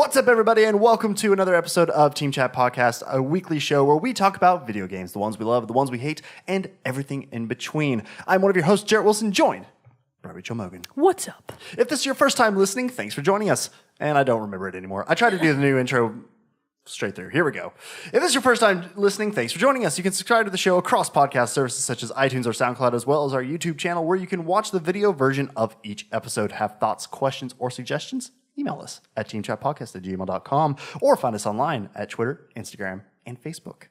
What's up, everybody, and welcome to another episode of Team Chat Podcast, a weekly show where we talk about video games, the ones we love, the ones we hate, and everything in between. I'm one of your hosts, Jerrett Wilson, joined by Jerrett Mogan. What's up? If this is your first time listening, thanks for joining us. And I don't remember it anymore. I tried to do the new intro straight through. Here we go. If this is your first time listening, thanks for joining us. You can subscribe to the show across podcast services such as iTunes or SoundCloud, as well as our YouTube channel, where you can watch the video version of each episode. Have thoughts, questions, or suggestions? Email us at teamchatpodcast@gmail.com or find us online at Twitter, Instagram, and Facebook.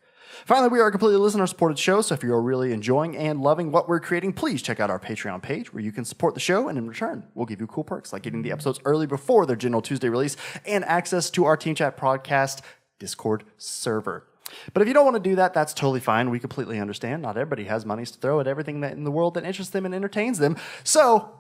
Finally, we are a completely listener-supported show, so if you're really enjoying and loving what we're creating, please check out our Patreon page where you can support the show, and in return, we'll give you cool perks like getting the episodes early before their general Tuesday release and access to our Team Chat Podcast Discord server. But if you don't want to do that, that's totally fine. We completely understand. Not everybody has monies to throw at everything that in the world that interests them and entertains them. So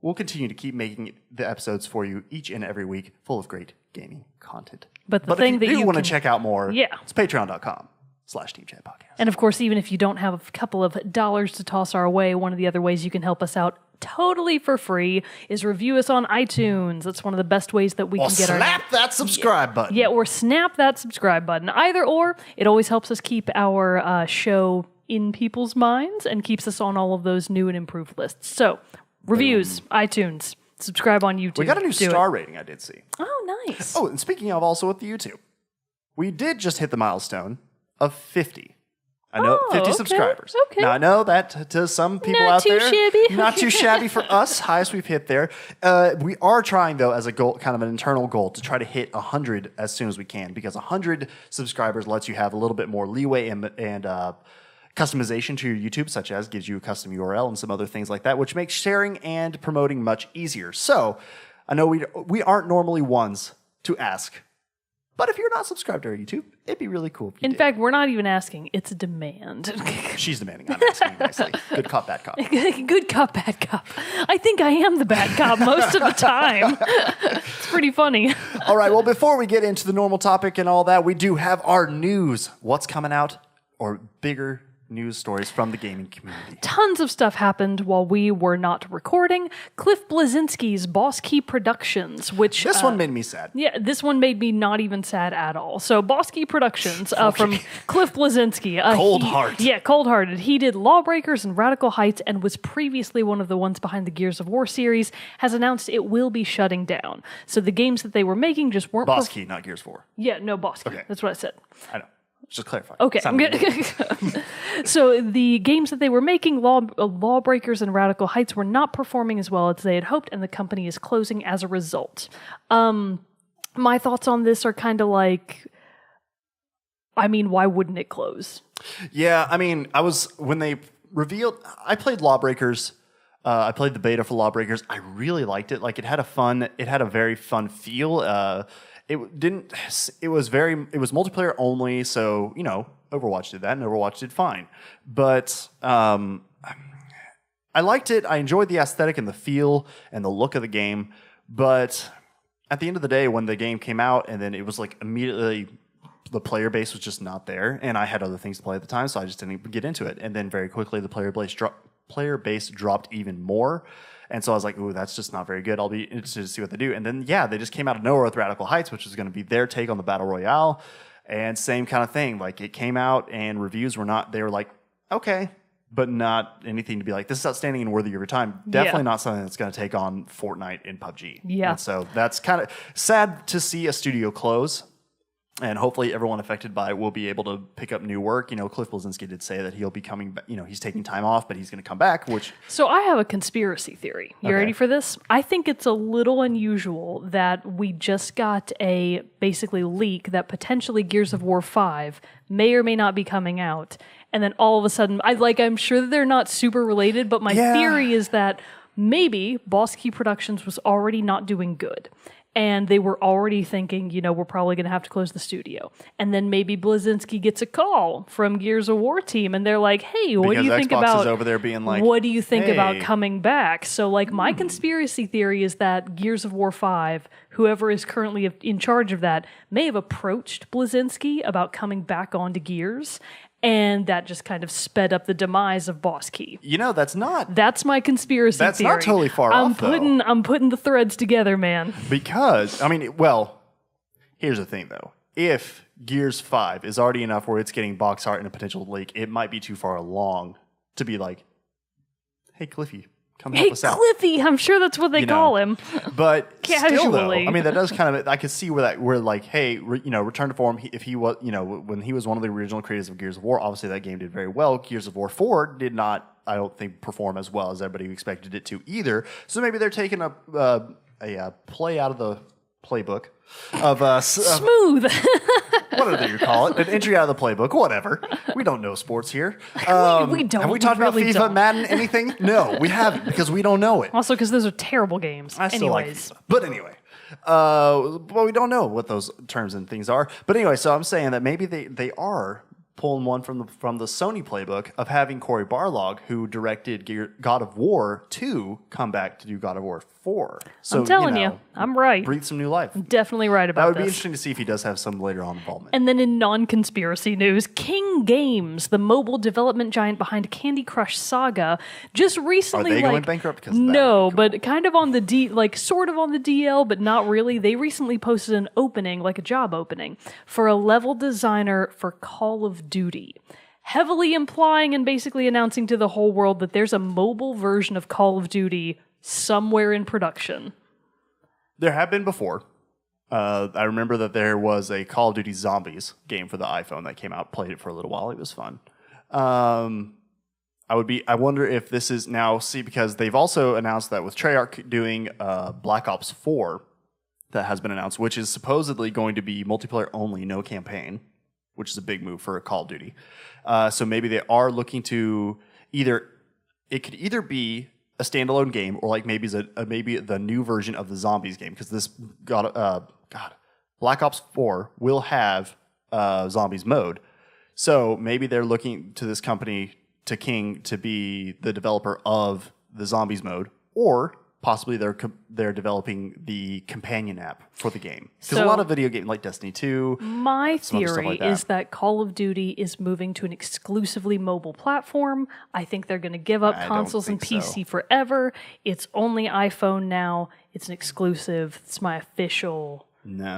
we'll continue to keep making the episodes for you each and every week, full of great gaming content. But if you want to check out more, it's patreon.com/teamchatpodcast. And of course, even if you don't have a couple of dollars to toss our way, one of the other ways you can help us out totally for free is review us on iTunes. That's one of the best ways that we can get snap that subscribe button. Yeah, or snap that subscribe button. Either or, it always helps us keep our show in people's minds and keeps us on all of those new and improved lists. So, reviews, iTunes, subscribe on YouTube. We got a new star rating, I did see. Oh, nice. Oh, and speaking of also with the YouTube, we did just hit the milestone of 50. I know, 50 subscribers. Okay. Now, I know that to some people Not out too there, shabby. not too shabby for us. Highest we've hit there. We are trying, though, as a goal, kind of an internal goal, to try to hit 100 as soon as we can, because 100 subscribers lets you have a little bit more leeway and customization to your YouTube, such as gives you a custom URL and some other things like that, which makes sharing and promoting much easier. So I know we aren't normally ones to ask, but if you're not subscribed to our YouTube, it'd be really cool if you In did. fact, we're not even asking. It's a demand. She's demanding. I'm asking nicely. Good cop, bad cop. Good cop, bad cop. I think I am the bad cop most of the time. It's pretty funny. All right, well, before we get into the normal topic and all that, we do have our news. What's coming out, or bigger news stories from the gaming community. Tons of stuff happened while we were not recording. Cliff Bleszinski's Boss Key Productions, which... This one made me sad. Yeah, this one made me not even sad at all. So Boss Key Productions from Cliff Bleszinski. Cold heart. Yeah, cold-hearted. He did Lawbreakers and Radical Heights and was previously one of the ones behind the Gears of War series, has announced it will be shutting down. So the games that they were making just weren't... Boss Key, not Gears of War. Yeah, no, Boss Key. Okay. That's what I said. I know. Just clarify. Okay. So the games that they were making, Lawbreakers and Radical Heights, were not performing as well as they had hoped, and the company is closing as a result. My thoughts on this are kind of like, I mean, why wouldn't it close? Yeah, I mean, when they revealed, I played Lawbreakers. I played the beta for Lawbreakers. I really liked it. Like, it had a very fun feel. It was multiplayer only, so, you know, Overwatch did that, and Overwatch did fine. But I liked it. I enjoyed the aesthetic and the feel and the look of the game. But at the end of the day, when the game came out, and then it was like immediately the player base was just not there, and I had other things to play at the time, so I just didn't get into it. And then very quickly, the player base dropped even more. And so I was like, ooh, that's just not very good. I'll be interested to see what they do. And then, yeah, they just came out of nowhere with Radical Heights, which is going to be their take on the Battle Royale. And same kind of thing. Like, it came out and reviews were not, they were like, okay, but not anything to be like, this is outstanding and worthy of your time. Definitely not something that's going to take on Fortnite and PUBG. Yeah. And so that's kind of sad to see a studio close. And hopefully everyone affected by it will be able to pick up new work. You know, Cliff Bleszinski did say that he'll be coming back. You know, he's taking time off, but he's going to come back, which... So I have a conspiracy theory. You ready for this? I think it's a little unusual that we just got a basically leak that potentially Gears of War 5 may or may not be coming out. And then all of a sudden, I'm sure that they're not super related, but my theory is that maybe Boss Key Productions was already not doing good. And they were already thinking, you know, we're probably going to have to close the studio. And then maybe Bleszinski gets a call from Gears of War team, and they're like, hey, what do you think about... Is over there being like, what do you think about coming back? So, like, my conspiracy theory is that Gears of War 5, whoever is currently in charge of that, may have approached Bleszinski about coming back onto Gears, and that just kind of sped up the demise of Boss Key. You know, that's my conspiracy theory. That's not totally far off, though. I'm putting the threads together, man. Because, I mean, well, Here's the thing, though. If Gears 5 is already enough where it's getting box art and a potential leak, it might be too far along to be like, hey, Cliffy, come help us out. Hey, Cliffy! I'm sure that's what they call him. But still, though, Casually. I mean, that does kind of, I could see where like, hey, Return to Form, if he was, when he was one of the original creators of Gears of War, obviously that game did very well. Gears of War 4 did not, I don't think, perform as well as everybody expected it to either. So maybe they're taking a play out of the playbook of Smooth. whatever you call it, an entry out of the playbook, whatever. We don't know sports here. We don't. Have we talked about really FIFA, don't. Madden, anything? No, we haven't because we don't know it. Also, because those are terrible games. I still like Anyways. FIFA. But anyway, but we don't know what those terms and things are. But anyway, so I'm saying that maybe they are pulling one from the Sony playbook of having Cory Barlog, who directed God of War 2, come back to do God of War 4. So, I'm telling you, I'm right. Breathe some new life. Definitely right about That would be this. interesting to see if he does have some later on involvement. And then in non-conspiracy news, King Games, the mobile development giant behind Candy Crush Saga, just recently Are they going bankrupt because of that? No, but kind of on the sort of on the DL, but not really. They recently posted an opening, like a job opening, for a level designer for Call of Duty. Heavily implying and basically announcing to the whole world that there's a mobile version of Call of Duty somewhere in production. There have been before. I remember that there was a Call of Duty Zombies game for the iPhone that came out. Played it for a little while. It was fun. I wonder if this is now, because they've also announced that with Treyarch doing Black Ops 4 that has been announced, which is supposedly going to be multiplayer only, no campaign, which is a big move for a Call of Duty. So maybe they are looking to it could either be a standalone game or like maybe the new version of the Zombies game, because this Black Ops 4 will have Zombies mode. So maybe they're looking to this company, to King, to be the developer of the Zombies mode, or possibly they're developing the companion app for the game. Because a lot of video games like Destiny 2. My theory like is that Call of Duty is moving to an exclusively mobile platform. I think they're going to give up consoles and PC forever. It's only iPhone now. It's an exclusive. It's my official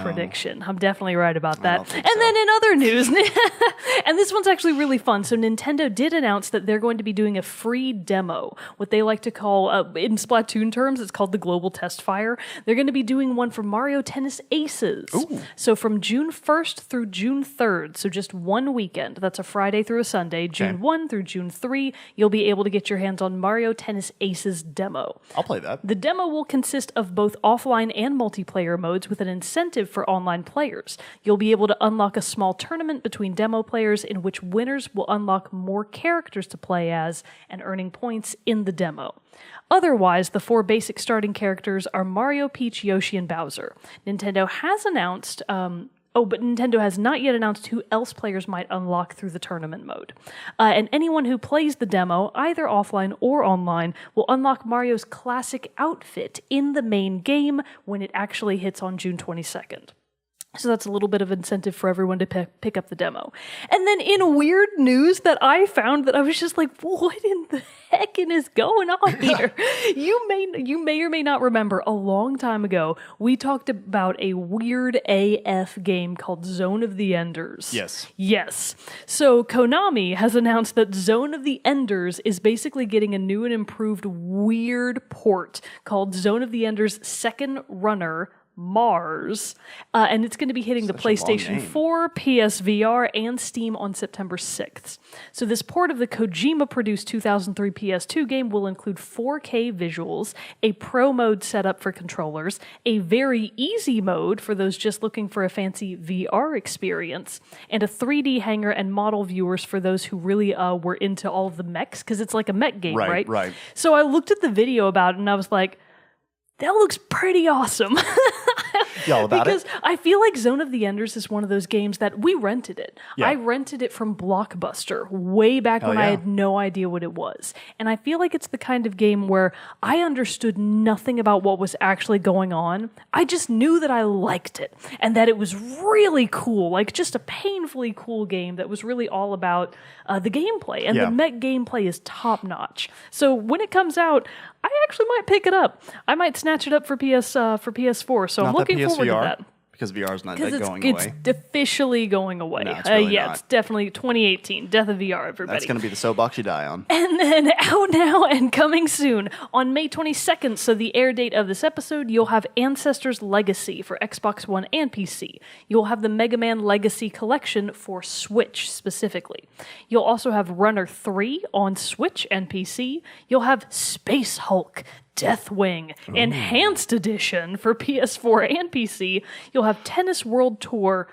prediction. I'm definitely right about that. And then in other news, and this one's actually really fun. So Nintendo did announce that they're going to be doing a free demo, what they like to call, in Splatoon terms, it's called the Global Test Fire. They're going to be doing one for Mario Tennis Aces. Ooh. So from June 1st through June 3rd, so just one weekend, that's a Friday through a Sunday, June 1 through June 3, you'll be able to get your hands on Mario Tennis Aces demo. I'll play that. The demo will consist of both offline and multiplayer modes with an incentive for online players. You'll be able to unlock a small tournament between demo players in which winners will unlock more characters to play as and earning points in the demo. Otherwise, the 4 basic starting characters are Mario, Peach, Yoshi, and Bowser. Nintendo has announced but Nintendo has not yet announced who else players might unlock through the tournament mode. And anyone who plays the demo, either offline or online, will unlock Mario's classic outfit in the main game when it actually hits on June 22nd. So that's a little bit of incentive for everyone to pick up the demo. And then in weird news that I found that I was just like, what in the heck is going on here? You may or may not remember, a long time ago, we talked about a weird AF game called Zone of the Enders. Yes. So Konami has announced that Zone of the Enders is basically getting a new and improved weird port called Zone of the Enders Second Runner Mars, and it's going to be hitting the PlayStation 4, PSVR, and Steam on September 6th. So this port of the Kojima-produced 2003 PS2 game will include 4K visuals, a pro mode setup for controllers, a very easy mode for those just looking for a fancy VR experience, and a 3D hangar and model viewers for those who really were into all of the mechs, because it's like a mech game, right? Right. So I looked at the video about it, and I was like, that looks pretty awesome. You all about because it? I feel like Zone of the Enders is one of those games that we rented it. Yeah. I rented it from Blockbuster way back when I had no idea what it was. And I feel like it's the kind of game where I understood nothing about what was actually going on. I just knew that I liked it and that it was really cool, like just a painfully cool game that was really all about the gameplay. And the mech gameplay is top notch. So when it comes out, I actually might pick it up. I might snatch it up for PS4. So I'm looking forward to that. Because VR is not Because going it's away. officially going away. No, it's really yeah, not. it's definitely 2018. Death of VR, everybody. That's going to be the soapbox you die on. And then out now and coming soon on May 22nd, so the air date of this episode, you'll have Ancestors Legacy for Xbox One and PC. You'll have the Mega Man Legacy Collection for Switch specifically. You'll also have Runner 3 on Switch and PC. You'll have Space Hulk Deathwing Enhanced Edition for PS4 and PC. You'll have Tennis World Tour.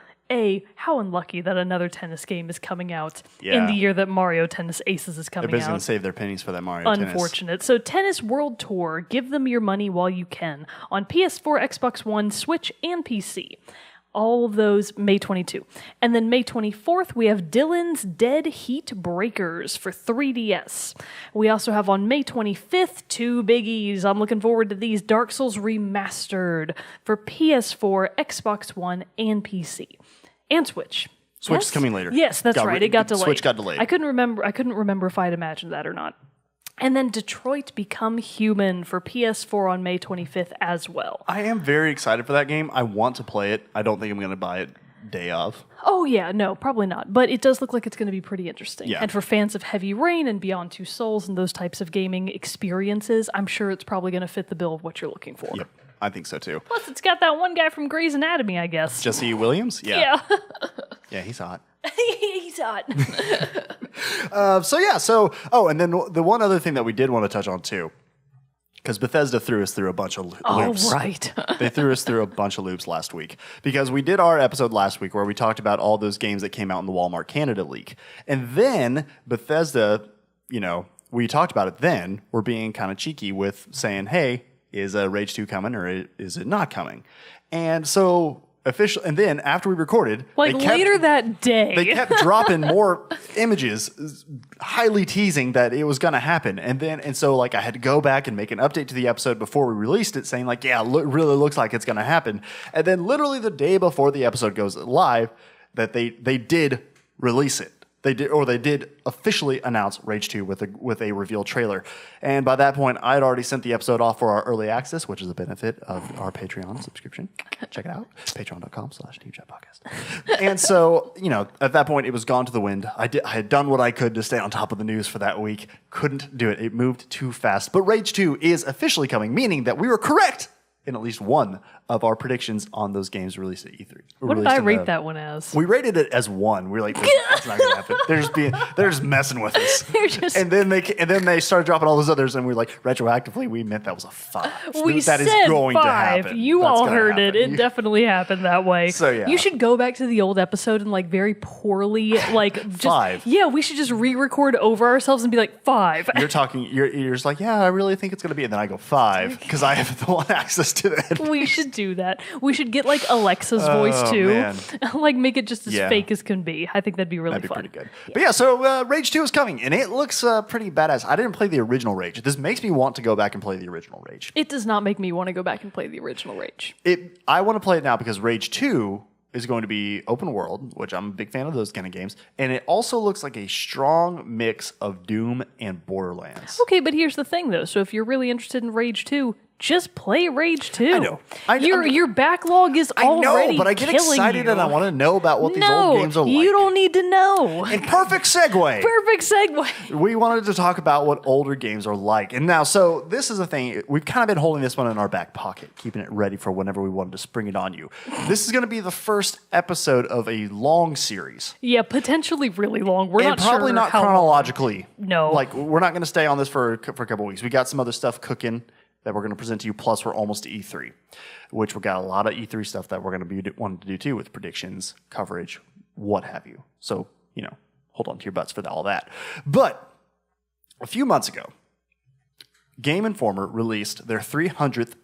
How unlucky that another tennis game is coming out in the year that Mario Tennis Aces is coming out. Everybody's going to save their pennies for that Mario Tennis. Unfortunate. So Tennis World Tour, give them your money while you can on PS4, Xbox One, Switch, and PC. All of those May 22. And then May 24th, we have Dylan's Dead Heat Breakers for 3DS. We also have on May 25th, two biggies. I'm looking forward to these. Dark Souls Remastered for PS4, Xbox One, and PC. And Switch. Switch is coming later. Yes, that's right. It got delayed. Switch got delayed. I couldn't remember if I'd imagined that or not. And then Detroit Become Human for PS4 on May 25th as well. I am very excited for that game. I want to play it. I don't think I'm going to buy it day of. Oh, yeah, no, probably not. But it does look like it's going to be pretty interesting. Yeah. And for fans of Heavy Rain and Beyond Two Souls and those types of gaming experiences, I'm sure it's probably going to fit the bill of what you're looking for. Yep, I think so too. Plus, it's got that one guy from Grey's Anatomy, I guess. Jesse Williams? Yeah. Yeah, he's hot. He's hot. And then the one other thing that we did want to touch on too, because Bethesda threw us through a bunch of loops. Oh, right. They threw us through a bunch of loops last week because we did our episode last week where we talked about all those games that came out in the Walmart Canada leak. And then Bethesda, we talked about it then, we're being kind of cheeky with saying, hey, is Rage 2 coming or is it not coming? And so and then after we recorded, later that day, they kept dropping more images, highly teasing that it was going to happen. And so I had to go back and make an update to the episode before we released it, saying really looks like it's going to happen. And then literally the day before the episode goes live, that they did release it. They did officially announce Rage 2 with a reveal trailer. And by that point, I had already sent the episode off for our early access, which is a benefit of our Patreon subscription. Check it out. Patreon.com/TeamChatPodcast. And so, at that point, it was gone to the wind. I had done what I could to stay on top of the news for that week. Couldn't do it. It moved too fast. But Rage 2 is officially coming, meaning that we were correct in at least one of our predictions on those games released at E3. What did I rate that one as? We rated it as 1. We were like, that's not going to happen. They're just messing with us. And then they started dropping all those others, and we were like, retroactively, we meant that was a 5. We that said is going 5. to happen. You That's all gonna heard happen. it. It definitely happened that way. So, yeah. You should go back to the old episode and very poorly just 5. Yeah, we should just re-record over ourselves and be like 5. You're just like, yeah, I really think it's going to be, and then I go 5 because I have the one access to that. We should do that. We should get Alexa's voice too. Man. Make it just as fake as can be. I think that'd be really fun. That'd be pretty good. Yeah. But so Rage 2 is coming, and it looks pretty badass. I didn't play the original Rage. This makes me want to go back and play the original Rage. It does not make me want to go back and play the original Rage. I want to play it now because Rage 2 is going to be open world, which I'm a big fan of those kind of games. And it also looks like a strong mix of Doom and Borderlands. Okay, but here's the thing, though. So if you're really interested in Rage 2, just play Rage 2. I know. Your backlog is already I know, but I get excited you. and I want to know about what these old games are like. You don't need to know. And perfect segue. Perfect segue. We wanted to talk about what older games are like. And now, so this is a thing. We've kind of been holding this one in our back pocket, keeping it ready for whenever we wanted to spring it on you. This is going to be the first episode of a long series. Yeah, potentially really long. We're and not probably sure not how chronologically. No. We're not going to stay on this for a couple weeks. We got some other stuff cooking that we're going to present to you. Plus, we're almost to E3, which we got a lot of E3 stuff that we're going to be wanting to do too, with predictions, coverage, what have you. So, hold on to your butts for all that. But a few months ago, Game Informer released their 300th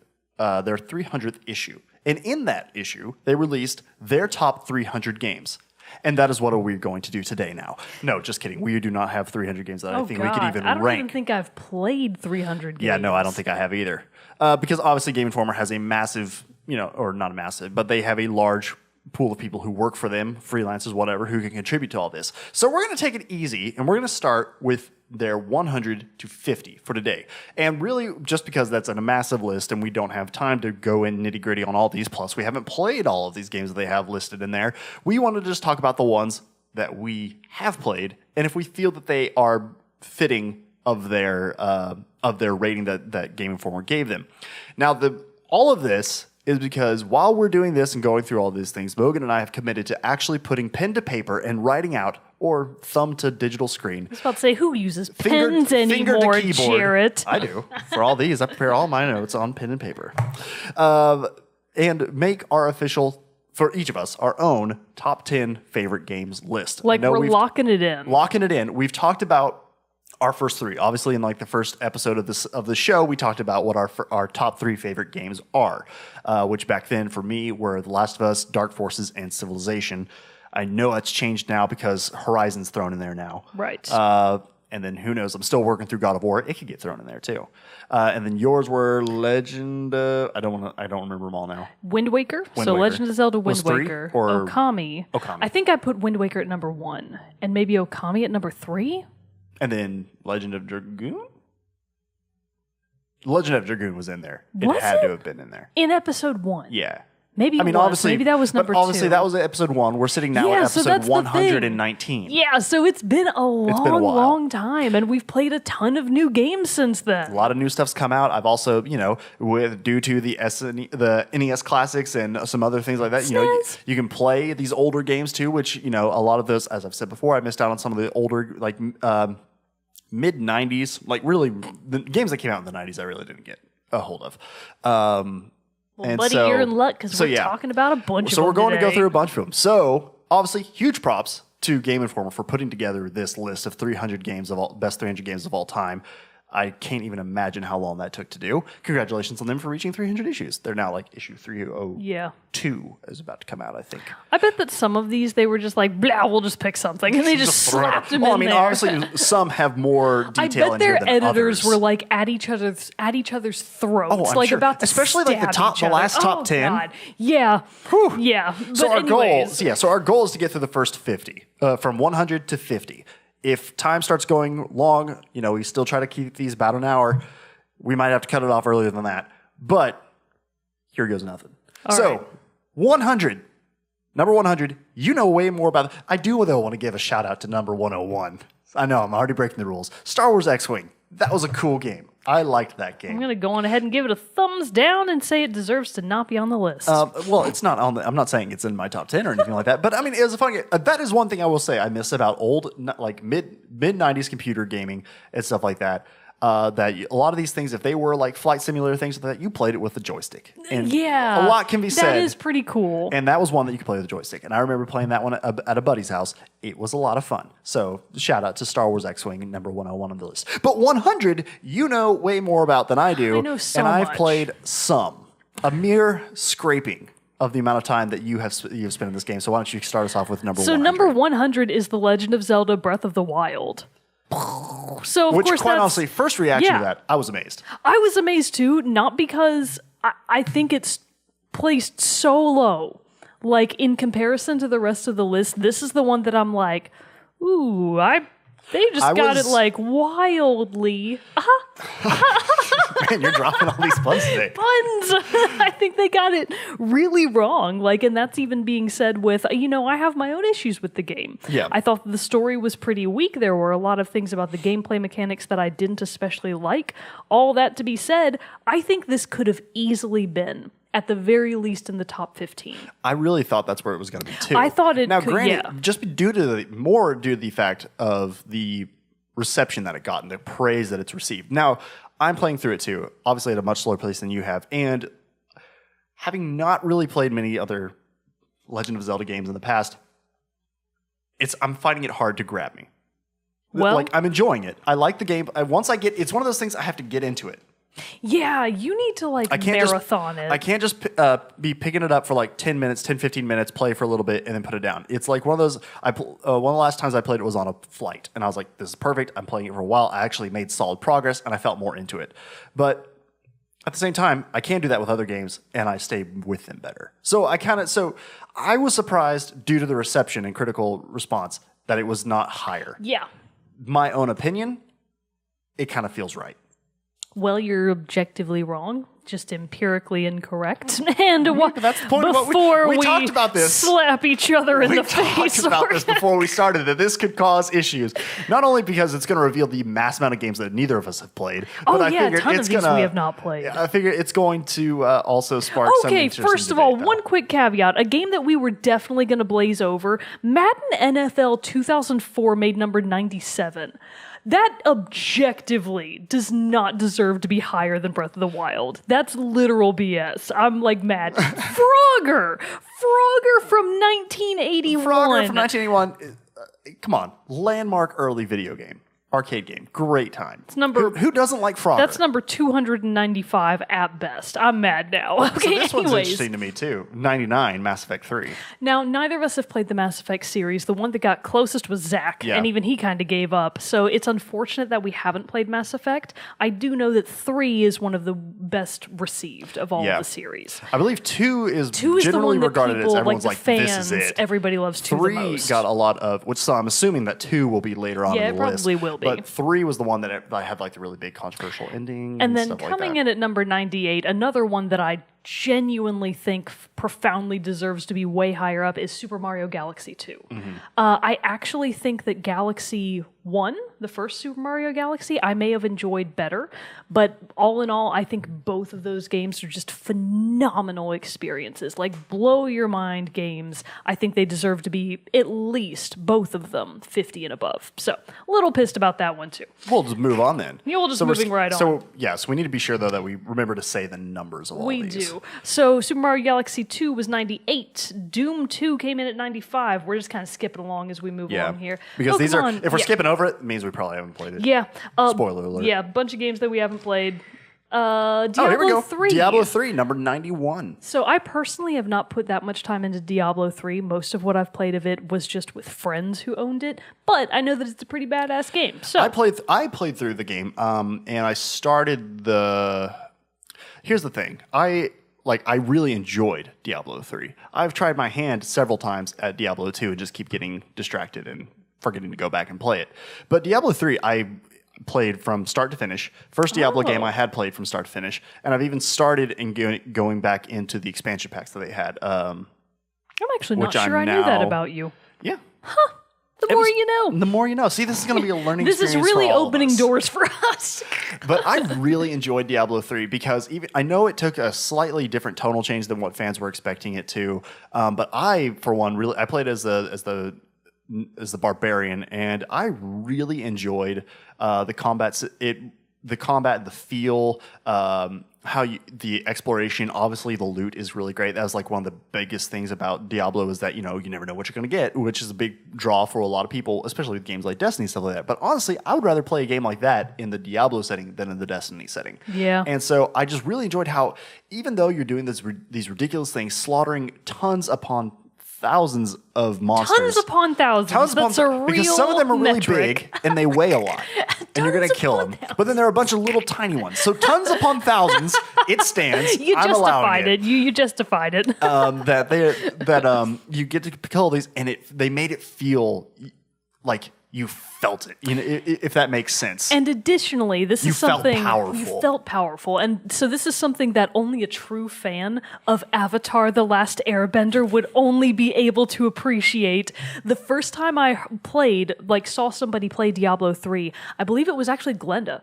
issue, and in that issue, they released their top 300 games. And that is what we're going to do today now. No, just kidding. We do not have 300 games that I think we could even rank. I don't even think I've played 300 games. Yeah, no, I don't think I have either. Because obviously Game Informer has a massive, or not a massive, but they have a large pool of people who work for them, freelancers, whatever, who can contribute to all this. So we're going to take it easy, and we're going to start with their 100 to 50 for today. And really, just because that's a massive list and we don't have time to go in nitty gritty on all these, plus we haven't played all of these games that they have listed in there, we wanted to just talk about the ones that we have played, and if we feel that they are fitting of their rating that Game Informer gave them. Now, all of this is because while we're doing this and going through all these things, Mogan and I have committed to actually putting pen to paper and writing out, or thumb to digital screen. I was about to say, who uses pens anymore, Jerrett? I do. For all these, I prepare all my notes on pen and paper. And make our official, for each of us, our own top 10 favorite games list. Like we're locking it in. Locking it in. We've talked about our first three. Obviously, in like the first episode of the show, we talked about what our top 3 favorite games are, which back then for me were The Last of Us, Dark Forces, and Civilization. I know that's changed now because Horizon's thrown in there now. Right. And then who knows? I'm still working through God of War. It could get thrown in there too. And then yours were Legend. I don't remember them all now. Wind Waker. Legend of Zelda Wind Waker. Or Okami. I think I put Wind Waker at number 1, and maybe Okami at number 3. And then Legend of Dragoon? Legend of Dragoon was in there. It had to have been in there. In episode 1? Yeah. Maybe obviously, maybe that was number 2. Obviously, that was episode 1. We're sitting now at episode 119. Yeah, so it's been a long time, and we've played a ton of new games since then. A lot of new stuff's come out. I've also, due to the NES classics and some other things like that, you can play these older games too, which, a lot of those, as I've said before, I missed out on some of the older, like, mid-90s, like really, the games that came out in the 90s I really didn't get a hold of. Well, buddy, you're in luck because we're talking about a bunch of them. So we're going today. to go through a bunch of them. So obviously, huge props to Game Informer for putting together this list of 300 games best 300 games of all time. I can't even imagine how long that took to do. Congratulations on them for reaching 300 issues. They're now like issue 302 is about to come out, I think. I bet that some of these, they were just like, blah, we'll just pick something. And they just slapped them in there. Obviously, some have more detail in here than others. I bet their editors were like at each other's throats. Oh, I'm like sure. about to especially like the last top 10. God. Yeah. Whew. Yeah. So our goal is to get through the first 50, from 100 to 50. If time starts going long, we still try to keep these about an hour. We might have to cut it off earlier than that. But here goes nothing. All right. 100. Number 100, way more about it. I do, though, want to give a shout out to number 101. I know, I'm already breaking the rules. Star Wars X-Wing. That was a cool game. I liked that game. I'm going to go on ahead and give it a thumbs down and say it deserves to not be on the list. Well, it's not on I'm not saying it's in my top 10 or anything like that, but I mean, it was a fun game. That is one thing I will say I miss about old, like mid-90s computer gaming and stuff like that. That a lot of these things, if they were like flight simulator things, that you played it with the joystick. And a lot can be said. That is pretty cool. And that was one that you could play with the joystick. And I remember playing that one at a buddy's house. It was a lot of fun. So shout out to Star Wars X-Wing, number 101 on the list. But 100, way more about than I do. I know so and I've much. played a mere scraping of the amount of time that you've spent in this game. So why don't you start us off with number 100? So number 100 is The Legend of Zelda Breath of the Wild. So of Which, course, quite honestly, first reaction to that, I was amazed. I was amazed too, not because I think it's placed so low. Like, in comparison to the rest of the list, this is the one that I'm like, ooh, they just got it like wildly. Man, you're dropping all these puns today. Puns! I think they got it really wrong. Like, and that's even being said with, I have my own issues with the game. Yeah. I thought the story was pretty weak. There were a lot of things about the gameplay mechanics that I didn't especially like. All that to be said, I think this could have easily been, at the very least, in the top 15. I really thought that's where it was going to be, too. I thought it now, could, granted, just due to the fact of the reception that it got and the praise that it's received. Now, I'm playing through it, too, obviously at a much slower pace than you have, and having not really played many other Legend of Zelda games in the past, I'm finding it hard to grab me. Well, like, I'm enjoying it. I like the game. It's one of those things I have to get into it. Yeah, you need to marathon it. I can't just be picking it up for like 10 minutes, 10, 15 minutes, play for a little bit, and then put it down. It's like one of those, one of the last times I played it was on a flight, and I was like, this is perfect. I'm playing it for a while. I actually made solid progress, and I felt more into it. But at the same time, I can't do that with other games, and I stay with them better. So I was surprised due to the reception and critical response that it was not higher. Yeah. My own opinion, it kind of feels right. Well, you're objectively wrong, just empirically incorrect. And But that's the point of what before we talked about this. slap each other in the face. We talked about this before we started, that this could cause issues. Not only because it's going to reveal the mass amount of games that neither of us have played, but I figured a ton it's of these gonna, we have not played. I figure it's going to also spark some Okay, interesting first of all, debate, though. one quick caveat. A game that we were definitely going to blaze over, Madden NFL 2004 made number 97. That objectively does not deserve to be higher than Breath of the Wild. That's literal BS. I'm like mad. Frogger from 1981. Frogger from 1981. Come on, landmark early video game. Arcade game. Great time. It's number, who doesn't like Frogger? That's number 295 at best. I'm mad now. Okay, So this one's anyways. interesting to me too. 99, Mass Effect 3. Now, neither of us have played the Mass Effect series. The one that got closest was Zach, Yeah. and even he kind of gave up. So it's unfortunate that we haven't played Mass Effect. I do know that 3 is one of the best received of all Yeah. of the series. I believe 2 is 2 is the generally one that regarded people, as everyone's like the like, fans, this is it. everybody loves 2 the 3 most. got a lot of, which so I'm assuming that 2 will be later on Yeah, in the it list. probably will be. But 3 was the one that I had like the really big controversial ending And then stuff like coming that. in at number 98, another one that I genuinely think profoundly deserves to be way higher up is Super Mario Galaxy 2. Mm-hmm. I actually think that Galaxy 1, the first Super Mario Galaxy, I may have enjoyed better, but all in all, I think both of those games are just phenomenal experiences, like blow your mind games. I think they deserve to be at least both of them 50 and above. So a little pissed about that one too. We'll just move on then. Yeah, we'll just we're moving right on. So, yes, we need to be sure, though, that we remember to say the numbers of all We these. do. So Super Mario Galaxy 2 was 98. Doom 2 came in at 95. We're just kind of skipping along as we move Yeah. along here. Because these are, Pokemon- if we're yeah. skipping over it means we probably haven't played it. Yeah. Spoiler alert. Yeah, a bunch of games that we haven't played. Diablo Oh, here we go. 3. Diablo 3, number 91. So I personally have not put that much time into Diablo 3. Most of what I've played of it was just with friends who owned it, but I know that it's a pretty badass game. So I played through the game, and I started the. Here's the thing, I really enjoyed Diablo 3. I've tried my hand several times at Diablo 2 and just keep getting distracted and forgetting to go back and play it. But Diablo 3, I played from start to finish. First Diablo game I had played from start to finish, and I've even started and going back into the expansion packs that they had. I'm actually not which I'm sure I knew that now- about you. Yeah. The more you know. The more you know. See, this is going to be a learning This is experience really for all of opening us. doors for us. But I really enjoyed Diablo 3 because even I know it took a slightly different tonal change than what fans were expecting it to. But I, for one, I played as the barbarian, and I really enjoyed the combat. The combat, the feel, the exploration. Obviously, the loot is really great. That was like one of the biggest things about Diablo is that you never know what you're going to get, which is a big draw for a lot of people, especially with games like Destiny and stuff like that. But honestly, I would rather play a game like that in the Diablo setting than in the Destiny setting. Yeah. And so I just really enjoyed how even though you're doing these ridiculous things, slaughtering tons upon thousands of monsters. Tons upon thousands. That's a real because some of them are really metric. big and they weigh a lot, and you're going to kill them. But then there are a bunch of little tiny ones. So tons upon thousands, it stands. You I'm allowing justified it. You justified it. that you get to kill these, and they made it feel like you felt it. If that makes sense. And additionally, this You is felt something powerful. you felt powerful, and so this is something that only a true fan of Avatar: The Last Airbender would only be able to appreciate. The first time I saw somebody play Diablo 3, I believe it was actually Glenda,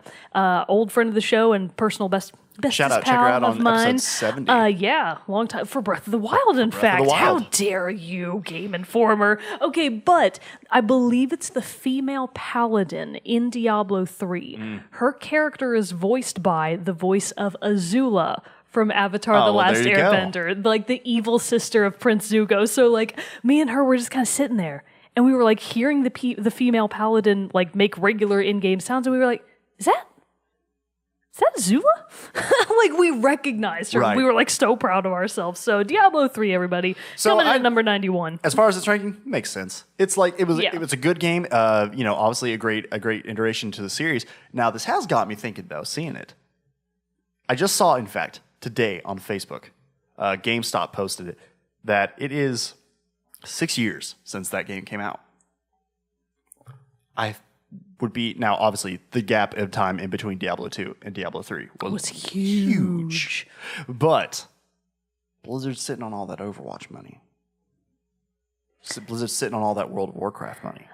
old friend of the show and personal bestest Shout out, pal check her out of on mine. episode 70. Yeah, long time for Breath of the Wild. In of fact, the Wild. how dare you, Game Informer? Okay, but I believe it's the female paladin in Diablo 3. Her character is voiced by the voice of Azula from Avatar: The well, Last there you go. Airbender, like the evil sister of Prince Zuko. So like me and her were just kind of sitting there, and we were like hearing the female paladin like make regular in-game sounds, and we were like, Is that Azula? Like, we recognized her. Right. We were, like, so proud of ourselves. So, Diablo 3, everybody. So Coming in at number 91. As far as its ranking, makes sense. It's like it was Yeah. a good game. Obviously a great iteration to the series. Now this has got me thinking though, seeing it. I just saw, in fact, today on Facebook, GameStop posted it, that it is 6 years since that game came out. I would be now. Obviously, the gap of time in between Diablo 2 and Diablo 3 was huge. But Blizzard's sitting on all that Overwatch money. Blizzard's sitting on all that World of Warcraft money.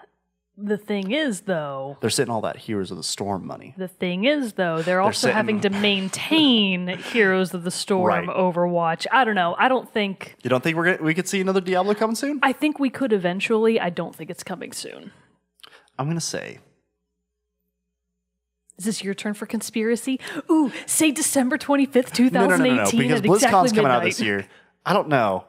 The thing is, though... They're sitting all that Heroes of the Storm money. The thing is, though, they're also having to maintain Heroes of the Storm Overwatch. I don't know. I don't think... You don't think we could see another Diablo coming soon? I think we could eventually. I don't think it's coming soon. I'm going to say... Is this your turn for conspiracy? Ooh, say December 25th, 2018 No, because at BlizzCon's exactly coming out midnight. this year. I don't know.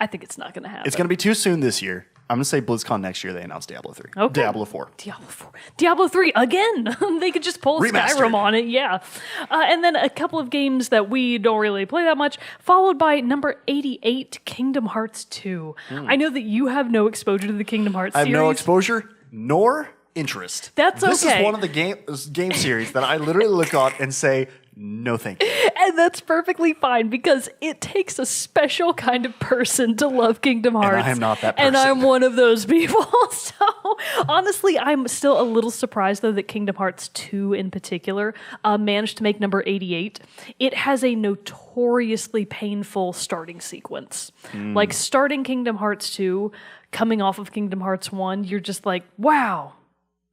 I think it's not going to happen. It's going to be too soon this year. I'm going to say BlizzCon next year, they announce Diablo 3. Okay. Diablo 4. Diablo 4. Diablo 3 again. They could just pull Remastered. Skyrim on it, yeah. And then a couple of games that we don't really play that much, followed by number 88, Kingdom Hearts 2. I know that you have no exposure to the Kingdom Hearts I have series. no exposure nor interest. That's This is okay. one of the game series that I literally look at and say, no thank you. And that's perfectly fine because it takes a special kind of person to love Kingdom Hearts. I am not that person. And I'm one of those people. So honestly, I'm still a little surprised though that Kingdom Hearts 2 in particular managed to make number 88. It has a notoriously painful starting sequence. Like starting Kingdom Hearts 2, coming off of Kingdom Hearts 1, you're just like, wow.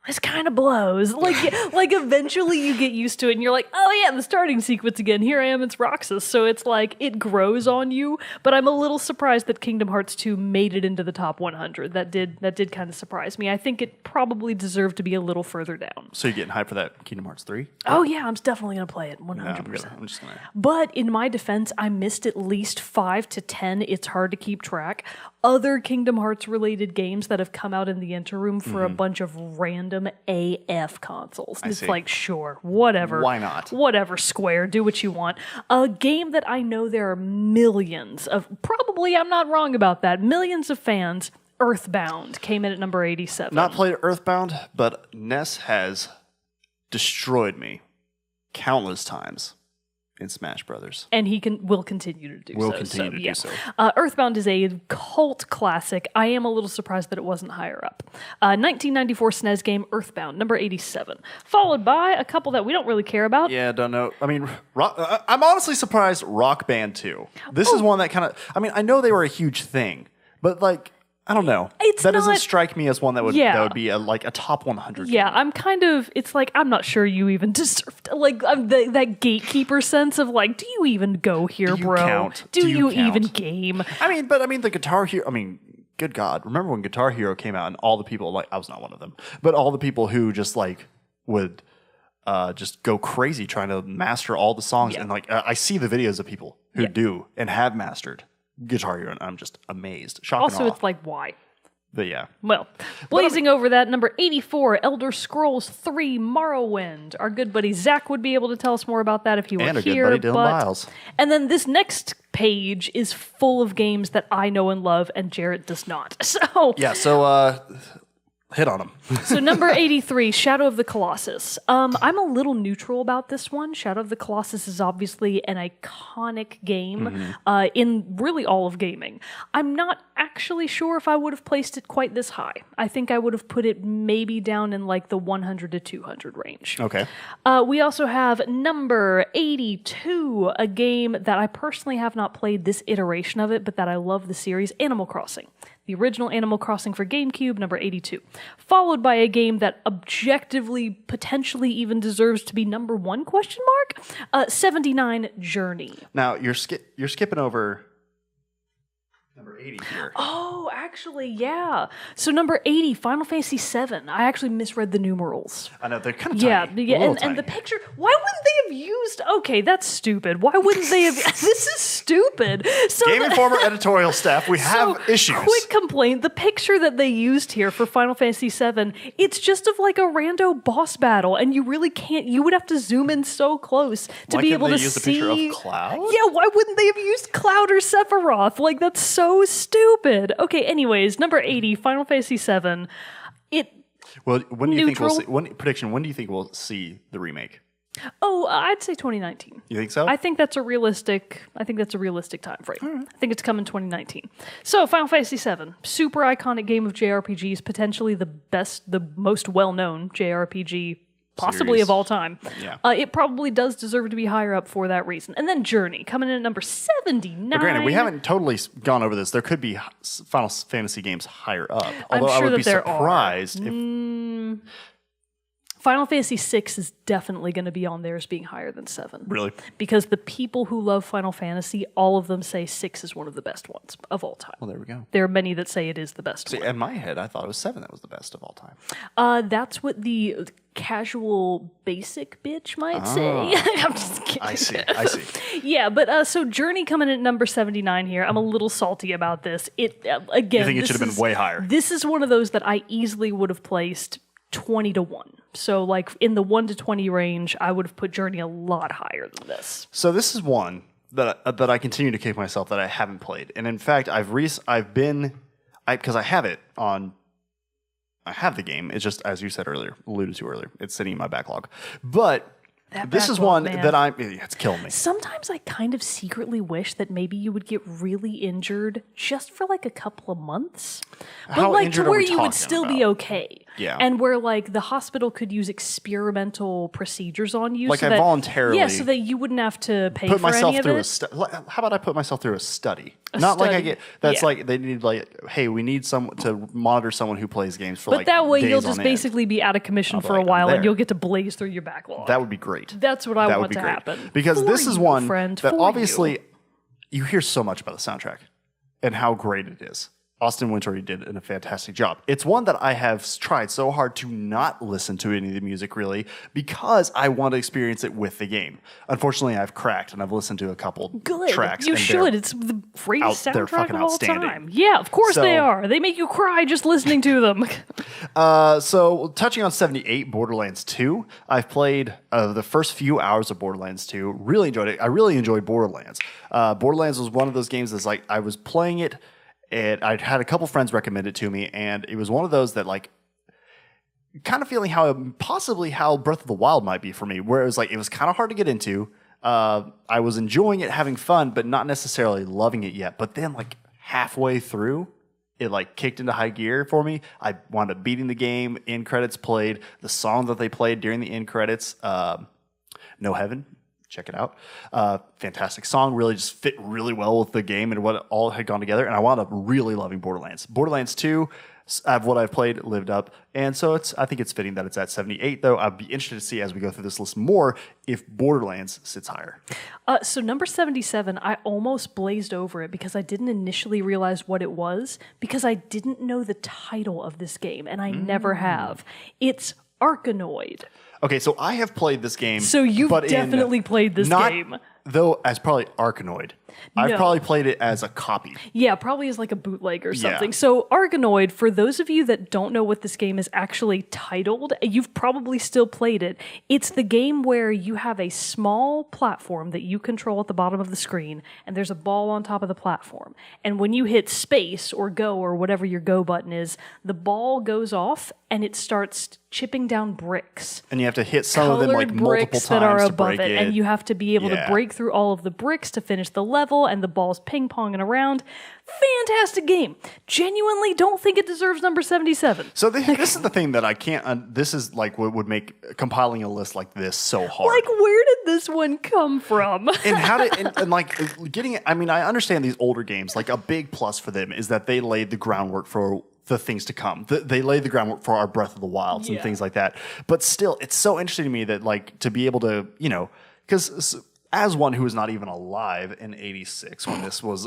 This kind of blows. Like eventually you get used to it and you're like, oh yeah, the starting sequence again. Here I am, it's Roxas. So it's like, it grows on you. But I'm a little surprised that Kingdom Hearts 2 made it into the top 100. That did kind of surprise me. I think it probably deserved to be a little further down. So you're getting hyped for that Kingdom Hearts 3? Oh yeah, I'm definitely going to play it, 100%. I'm just gonna... But in my defense, I missed at least 5 to 10. It's hard to keep track. Other Kingdom Hearts related games that have come out in the interim for a bunch of random AF consoles. It's see. like, sure, whatever. Why not? Whatever, Square, do what you want. A game that I know there are millions of, probably I'm not wrong about that, millions of fans, Earthbound, came in at number 87. Not played Earthbound, but Ness has destroyed me countless times in Smash Brothers. And he will continue to do so. Will continue to do so. Earthbound is a cult classic. I am a little surprised that it wasn't higher up. 1994 SNES game Earthbound, number 87. Followed by a couple that we don't really care about. Yeah, don't know. I mean, I'm honestly surprised Rock Band 2. This is one that kind of... I mean, I know they were a huge thing, but like... I don't know. That doesn't strike me as one that would be a top 100. Yeah, I'm kind of. It's like I'm not sure you even deserved. Like that gatekeeper sense of like, do you even go here, Do you bro? count? Do you count? even game? I mean, the Guitar Hero. I mean, good God! Remember when Guitar Hero came out and all the people like I was not one of them, but all the people who just like would just go crazy trying to master all the songs and like I see the videos of people who do and have mastered Guitar Hero, and I'm just amazed. Shock Also, and awe. it's like, why? But yeah. Well, blazing over that, number 84, Elder Scrolls 3 Morrowind. Our good buddy Zach would be able to tell us more about that if he were And our good here. buddy Dylan Biles. And then this next page is full of games that I know and love, and Jarrett does not. So Yeah, so hit on them. So number 83, Shadow of the Colossus. I'm a little neutral about this one. Shadow of the Colossus is obviously an iconic game in really all of gaming. I'm not actually sure if I would have placed it quite this high. I think I would have put it maybe down in like the 100 to 200 range. Okay. We also have number 82, a game that I personally have not played this iteration of it, but that I love the series, Animal Crossing. The original Animal Crossing for GameCube, number 82. Followed by a game that objectively, potentially even deserves to be number 1, 79, Journey. Now, you're skipping over number 80 here. Oh, actually, yeah. So number 80, Final Fantasy VII. I actually misread the numerals. I know, they're kind of tiny. Yeah, and tiny. the picture, why wouldn't they have used, okay, that's stupid. Why wouldn't they have, this is stupid. So Game Informer editorial staff, we have issues. Quick complaint, the picture that they used here for Final Fantasy VII, it's just of like a rando boss battle, and you really can't, you would have to zoom in so close to be able to use see. a picture of Cloud? Yeah, why wouldn't they have used Cloud or Sephiroth? Like, that's so stupid. Okay, anyways, number 80, Final Fantasy VII. Well, when do you think Neutral. we'll see? When do you think we'll see the remake? Oh, I'd say 2019. You think so? I think that's a realistic time frame. Right. I think it's coming 2019. So, Final Fantasy VII, super iconic game of JRPGs, potentially the most well-known JRPG possibly Series. of all time. Yeah. It probably does deserve to be higher up for that reason. And then Journey, coming in at number 79. But granted, we haven't totally gone over this. There could be Final Fantasy games higher up. Although I'm sure I would that be there surprised if... Final Fantasy VI is definitely going to be on there as being higher than 7. Really? Because the people who love Final Fantasy, all of them say 6 is one of the best ones of all time. Well, there we go. There are many that say it is the best See, one. in my head, I thought it was 7 that was the best of all time. That's what the casual basic bitch might say. I'm just kidding. I see. Yeah, but so Journey coming in at number 79 here. I'm a little salty about this. It again. You think it should have been way higher? This is one of those that I easily would have placed 20 to 1. So like in the 1 to 20 range, I would have put Journey a lot higher than this. So this is one that I continue to kick myself that I haven't played, and in fact, because I have it on. I have the game. It's just, as you said earlier, alluded to earlier, it's sitting in my backlog. But this is one that it's killing me. Sometimes I kind of secretly wish that maybe you would get really injured just for like a couple of months. But How like injured to are where we you would talking still about? be okay. Yeah. And where like the hospital could use experimental procedures on you. Like so I that, voluntarily Yeah, so that you wouldn't have to pay put for myself any of through it. how about I put myself through a study? Not like I study. get that's Yeah. like they need like, hey, we need someone to monitor someone who plays games for But like that way days you'll on just end. basically be out of commission for a like, I'm while and there. you'll get to blaze through your backlog. That would be great. That's what I That would want be to great. happen. Because For this is you, one friend, that for obviously you. you hear so much about the soundtrack and how great it is. Austin Wintory did a fantastic job. It's one that I have tried so hard to not listen to any of the music really because I want to experience it with the game. Unfortunately, I've cracked and I've listened to a couple Good. tracks. You and should. It's the greatest they're soundtrack fucking of all outstanding. time. Yeah, of course So- they are. They make you cry just listening to them. So touching on 78, Borderlands 2, I've played the first few hours of Borderlands 2. Really enjoyed it. I really enjoyed Borderlands. Borderlands was one of those games that's like I was playing it. And I'd had a couple friends recommend it to me, and it was one of those that like kind of feeling how Breath of the Wild might be for me, where it was like it was kind of hard to get into. I was enjoying it, having fun, but not necessarily loving it yet. But then like halfway through, it like kicked into high gear for me. I wound up beating the game. End credits played. The song that they played during the end credits, No Heaven. Check it out. Fantastic song. Really just fit really well with the game and what all had gone together. And I wound up really loving Borderlands. Borderlands 2, what I've played, lived up. And so I think it's fitting that it's at 78, though. I'd be interested to see as we go through this list more if Borderlands sits higher. So number 77, I almost blazed over it because I didn't initially realize what it was because I didn't know the title of this game, and I never have. It's Arkanoid. Okay, so I have played this game. So you've but definitely played this game. Though as probably Arkanoid. I've No. probably played it as a copy. Yeah, probably as like a bootleg or something. Yeah. So Arkanoid, for those of you that don't know what this game is actually titled, you've probably still played it. It's the game where you have a small platform that you control at the bottom of the screen, and there's a ball on top of the platform. And when you hit space or go or whatever your go button is, the ball goes off and it starts chipping down bricks. And you have to hit some of them like multiple bricks that are times to above break it, it. and you have to be able to Yeah. break through all of the bricks to finish the level, and the ball's ping-ponging around. Fantastic game. Genuinely don't think it deserves number 77. So this is the thing that I can't. This is like what would make compiling a list like this so hard. Like, where did this one come from? And how did and like getting it? I mean, I understand these older games. Like a big plus for them is that they laid the groundwork for the things to come. They laid the groundwork for our Breath of the Wilds and Yeah. things like that. But still, it's so interesting to me that like to be able to, because as one who was not even alive in '86 when this was,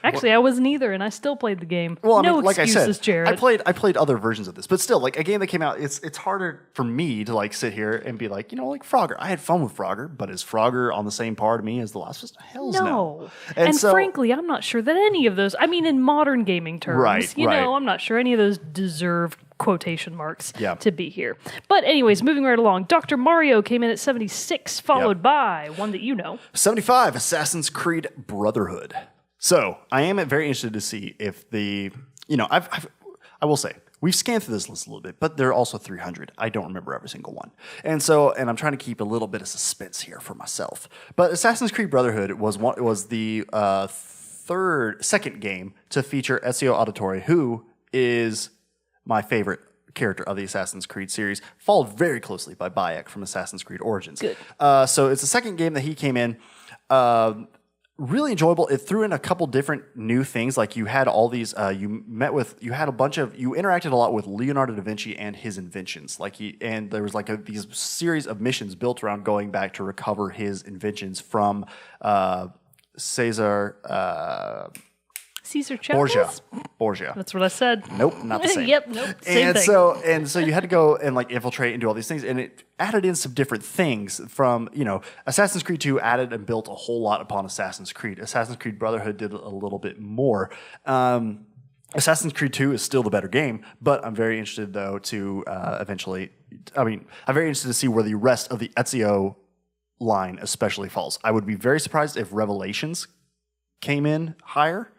Actually, I wasn't either, and I still played the game. Well, I no mean, like excuses, I said, Jerrett. I played other versions of this, but still, like a game that came out, it's harder for me to like sit here and be like, like Frogger. I had fun with Frogger, but is Frogger on the same par to me as The Last of Us? Hell's no. No. And so, frankly, I'm not sure that any of those, I mean, in modern gaming terms, Right, right. I'm not sure any of those deserve quotation marks Yeah. to be here. But anyways, moving right along, Dr. Mario came in at 76, followed by one that you know. 75, Assassin's Creed Brotherhood. So I am very interested to see if I will say We've scanned through this list a little bit, but there are also 300. I don't remember every single one. And I'm trying to keep a little bit of suspense here for myself. But Assassin's Creed Brotherhood was the second game to feature Ezio Auditore, who is my favorite character of the Assassin's Creed series, followed very closely by Bayek from Assassin's Creed Origins. Good. So it's the second game that he came in. Really enjoyable. It threw in a couple different new things. Like you had all these, you interacted a lot with Leonardo da Vinci and his inventions. And there was these series of missions built around going back to recover his inventions from Caesar Chavez? Borgia. That's what I said. Nope, not the same. Yep, nope, same thing. So you had to go and infiltrate and do all these things, and it added in some different things from, Assassin's Creed 2 added and built a whole lot upon Assassin's Creed. Assassin's Creed Brotherhood did a little bit more. Assassin's Creed 2 is still the better game, but I'm very interested though to I'm very interested to see where the rest of the Ezio line especially falls. I would be very surprised if Revelations came in higher.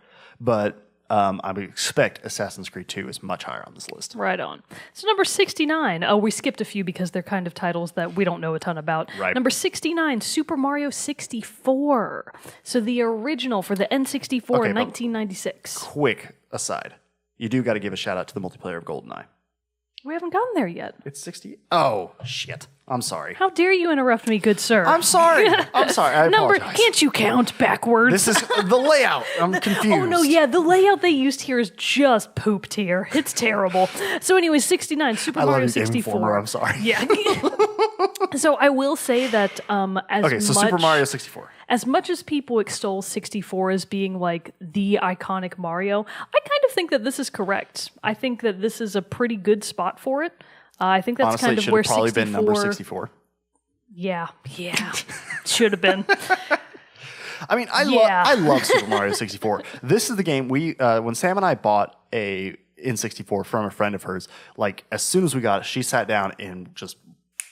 But I would expect Assassin's Creed 2 is much higher on this list. Right on. So number 69. Oh, we skipped a few because they're kind of titles that we don't know a ton about. Right. Number 69, Super Mario 64. So the original for the N64 in 1996. Quick aside. You do got to give a shout out to the multiplayer of GoldenEye. We haven't gotten there yet. It's 60. Oh, shit. I'm sorry. How dare you interrupt me, good sir? I'm sorry. I apologize. Can't you count backwards? This is the layout. I'm confused. Oh, no, yeah. The layout they used here is just poop tier. It's terrible. So anyway, 69, Super Mario 64. Informer, I'm sorry. Yeah. So I will say that Super Mario 64. As much as people extol 64 as being the iconic Mario, I kind of think that this is correct. I think that this is a pretty good spot for it. I think that's honestly, kind of where 64... Honestly, it should have probably been number 64. Yeah. Should have been. I love Super Mario 64. This is the game when Sam and I bought a N64 from a friend of hers, as soon as we got it, she sat down and just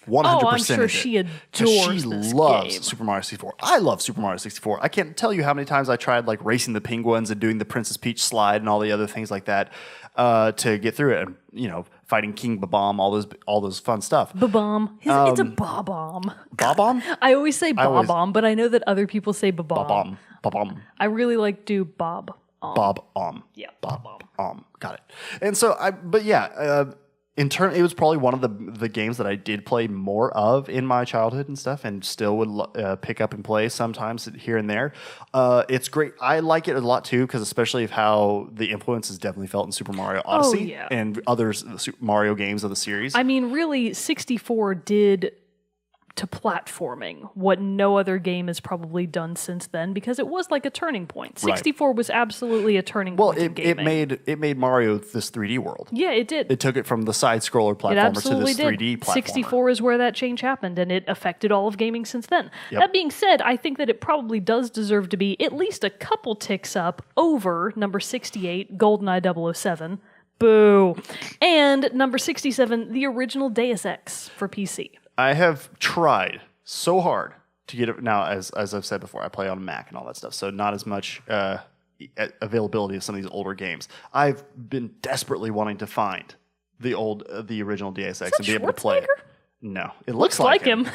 100%. Oh, I'm sure she adores this loves game. Super Mario 64. I love Super Mario 64. I can't tell you how many times I tried racing the penguins and doing the Princess Peach slide and all the other things like that to get through it. And fighting King Bob-omb, all those fun stuff. Bob-omb. It's a Bob-omb. Bob-omb? I always say Bob-omb, but I know that other people say Bob-omb. Bob-omb. I really like to do Bob. Bob-omb. Yeah, Bob-omb. Got it. And so it was probably one of the games that I did play more of in my childhood and stuff, and still would pick up and play sometimes here and there. It's great. I like it a lot too, because especially of how the influence is definitely felt in Super Mario Odyssey and other Super Mario games of the series. I mean, really, 64 did to platforming what no other game has probably done since then, because it was a turning point. 64 was absolutely a turning point in gaming. It made Mario this 3D world. Yeah, it did. It took it from the side-scroller platformer to this 3D platformer. 64 is where that change happened, and it affected all of gaming since then. Yep. That being said, I think that it probably does deserve to be at least a couple ticks up over number 68, GoldenEye 007. Boo. And number 67, the original Deus Ex for PC. I have tried so hard to get it. Now, as I've said before, I play on a Mac and all that stuff, so not as much availability of some of these older games. I've been desperately wanting to find the original Deus Ex and be able to play it. No, it looks like him.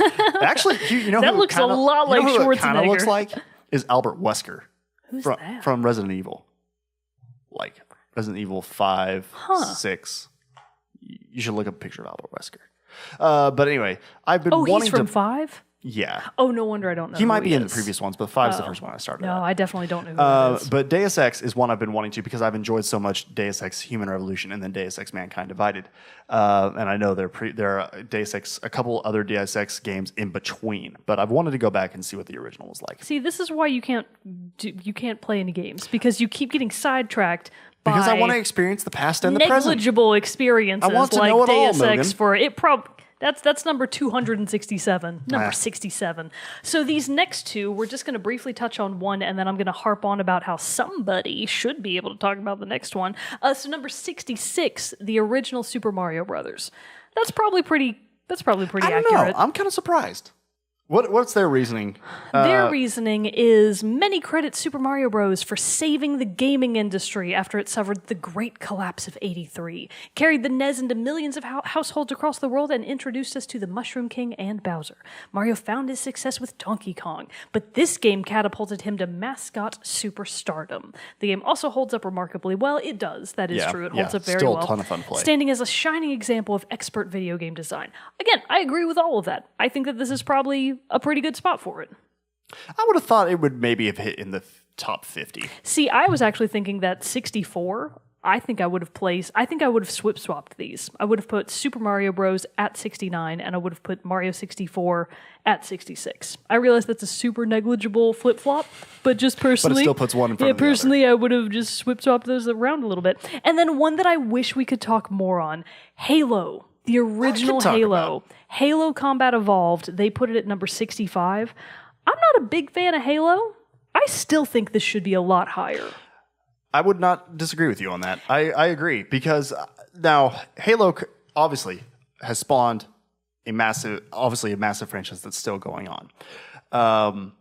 Actually, that looks a lot like Schwarzenegger. Kind of looks like is Albert Wesker. Who's that? From Resident Evil, Resident Evil 5, 6. You should look up a picture of Albert Wesker. But anyway, I've been wanting to... Oh, he's from 5? Yeah. Oh, no wonder I don't know. He might be in the previous ones, but 5's the first one I started. No, I definitely don't know who it is. But Deus Ex is one I've been wanting to, because I've enjoyed so much Deus Ex Human Revolution and then Deus Ex Mankind Divided. And I know there are Deus Ex, a couple other Deus Ex games in between, but I've wanted to go back and see what the original was like. See, this is why you can't play any games, because you keep getting sidetracked. Because I want to experience the past and the present. Negligible experiences I want to know it Deus all, Ex for it. That's number 267. Number 67. So these next two, we're just going to briefly touch on one, and then I'm going to harp on about how somebody should be able to talk about the next one. So number 66, the original Super Mario Brothers. That's probably pretty accurate. Know. I'm kind of surprised. What's their reasoning? Their reasoning is many credit Super Mario Bros. For saving the gaming industry after it suffered the great collapse of '83, carried the NES into millions of households across the world, and introduced us to the Mushroom King and Bowser. Mario found his success with Donkey Kong, but this game catapulted him to mascot superstardom. The game also holds up remarkably well. It does, that is true. It holds up very still well. A ton of fun play. Standing as a shining example of expert video game design. Again, I agree with all of that. I think that this is probably a pretty good spot for it. I would have thought it would maybe have hit in the top 50. See, I was actually thinking that 64, I think I would have swip-swapped these. I would have put Super Mario Bros. At 69, and I would have put Mario 64 at 66. I realize that's a super negligible flip-flop, but just personally... But it still puts one in front of the personally, I would have just swip-swapped those around a little bit. And then one that I wish we could talk more on, Halo. The original Halo. Halo Combat Evolved, they put it at number 65. I'm not a big fan of Halo. I still think this should be a lot higher. I would not disagree with you on that. I agree, because now Halo obviously has spawned a massive franchise that's still going on.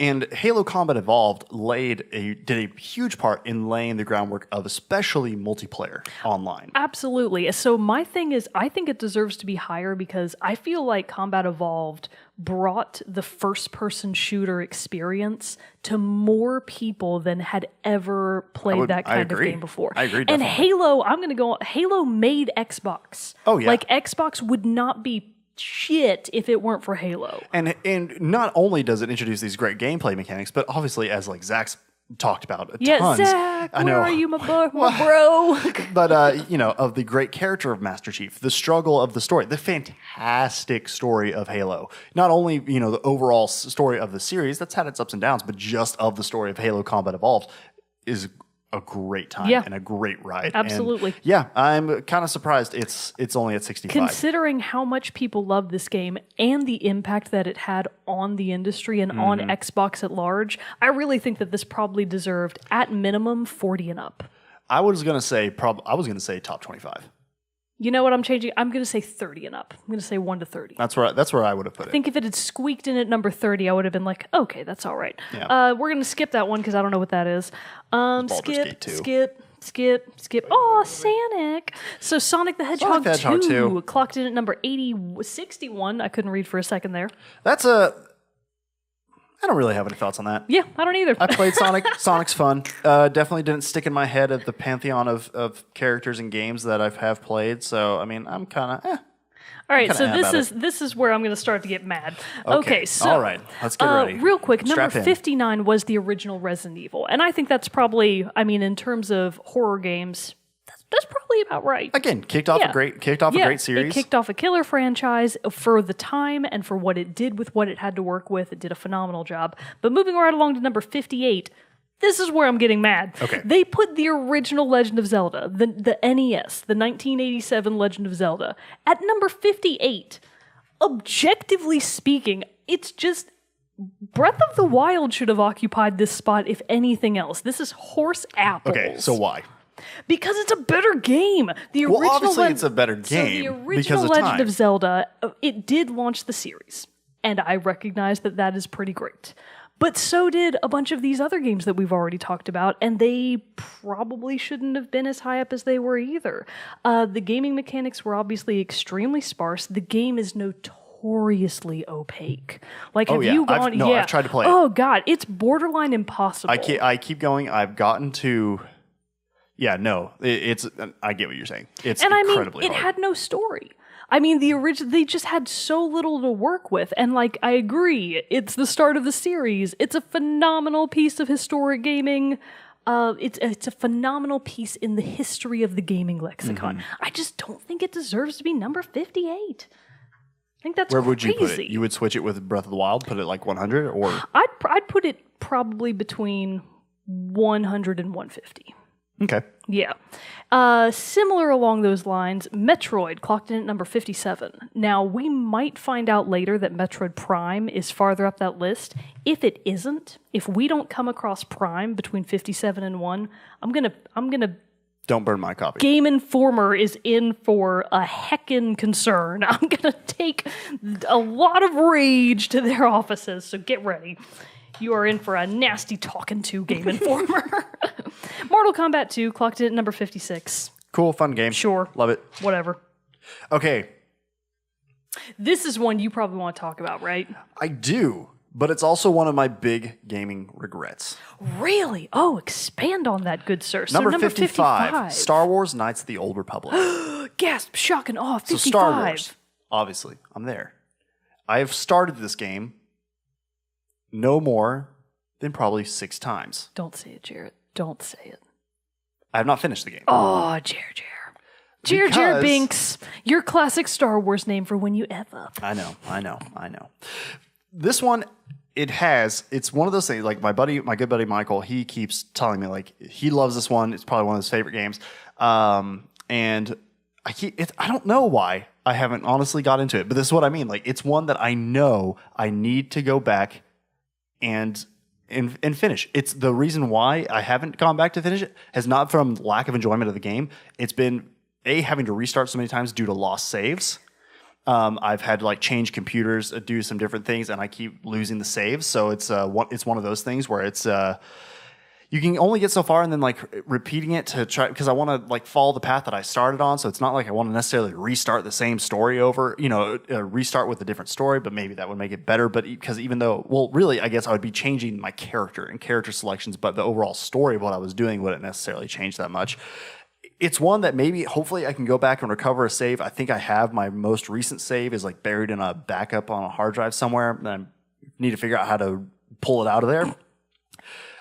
And Halo Combat Evolved did a huge part in laying the groundwork of especially multiplayer online. Absolutely. So my thing is, I think it deserves to be higher because I feel like Combat Evolved brought the first-person shooter experience to more people than had ever played that kind of game before. I agree, And definitely. Halo made Xbox. Oh, yeah. Like, Xbox would not be shit if it weren't for Halo. And not only does it introduce these great gameplay mechanics, but obviously, as like Zach's talked about tons. Zach, I know. where are you, my bro? But of the great character of Master Chief, the struggle of the story, the fantastic story of Halo. Not only the overall story of the series that's had its ups and downs, but just of the story of Halo Combat Evolved is a great time and a great ride. Absolutely. And I'm kind of surprised it's only at 65. Considering how much people love this game and the impact that it had on the industry and on Xbox at large, I really think that this probably deserved, at minimum, 40 and up. I was gonna say top 25. You know what I'm changing? I'm going to say 30 and up. I'm going to say 1 to 30. That's where I would have put it. I think if it had squeaked in at number 30, I would have been like, okay, that's all right. Yeah. We're going to skip that one because I don't know what that is. Skip. Oh, Sonic. So Sonic the Hedgehog 2 clocked in at number 61. I couldn't read for a second there. I don't really have any thoughts on that. Yeah, I don't either. I played Sonic. Sonic's fun. Definitely didn't stick in my head of the pantheon of characters and games that I have played. So, I mean, I'm kind of All right, so this is where I'm going to start to get mad. Okay, so all right, let's get ready. Real quick, number 59 was the original Resident Evil, and I think that's probably, in terms of horror games, that's probably about right. Again, kicked off a great series. It kicked off a killer franchise for the time and for what it did with what it had to work with. It did a phenomenal job. But moving right along to number 58, this is where I'm getting mad. Okay. They put the original Legend of Zelda, the NES, the 1987 Legend of Zelda, at number 58. Objectively speaking, it's just Breath of the Wild should have occupied this spot if anything else. This is horse apples. Okay, so why? Because it's a better game. Obviously it's a better game. So the original Legend of Zelda, it did launch the series, and I recognize that is pretty great. But so did a bunch of these other games that we've already talked about, and they probably shouldn't have been as high up as they were either. The gaming mechanics were obviously extremely sparse. The game is notoriously opaque. Like, you gone? I've tried to play it. Oh God, it's borderline impossible. I keep going. I've gotten to. Yeah, no, it's. I get what you're saying. It's incredibly hard. It had no story. They just had so little to work with, and I agree, it's the start of the series. It's a phenomenal piece of historic gaming. It's a phenomenal piece in the history of the gaming lexicon. I just don't think it deserves to be number 58. I think that's Where crazy. would you put it? You would switch it with Breath of the Wild, put it like 100, or I'd put it probably between 100 and 150. Okay. Yeah. Similar along those lines, Metroid clocked in at number 57. Now, we might find out later that Metroid Prime is farther up that list. If it isn't, if we don't come across Prime between 57 and 1, I'm gonna Don't burn my copy. Game Informer is in for a heckin' concern. I'm going to take a lot of rage to their offices, so get ready. You are in for a nasty talking to, Game Informer. Mortal Kombat 2 clocked in at number 56. Cool, fun game. Sure. Love it. Whatever. Okay. This is one you probably want to talk about, right? I do, but it's also one of my big gaming regrets. Really? Oh, expand on that, good sir. So Number 55, Star Wars Knights of the Old Republic. Gasp, shock, and awe, 55. So Star Wars, obviously, I'm there. I have started this game no more than probably 6 times. Don't say it, Jerrett. Don't say it. I have not finished the game. Oh, Jer Binks, your classic Star Wars name for when you F up. I know. This one, it's one of those things, like my good buddy Michael, he keeps telling me, like, he loves this one. It's probably one of his favorite games. And I don't know why I haven't honestly got into it, but this is what I mean. Like, it's one that I know I need to go back and finish. It's the reason why I haven't gone back to finish it has not from lack of enjoyment of the game. It's been having to restart so many times due to lost saves. I've had to like change computers, do some different things, and I keep losing the saves. So it's one of those things where it's you can only get so far, and then like repeating it to try, because I want to like follow the path that I started on. So it's not like I want to necessarily restart the same story over, restart with a different story, but maybe that would make it better. But because even though, well, really, I guess I would be changing my character and character selections, but the overall story of what I was doing wouldn't necessarily change that much. It's one that maybe, hopefully, I can go back and recover a save. I think I have my most recent save is like buried in a backup on a hard drive somewhere, and I need to figure out how to pull it out of there.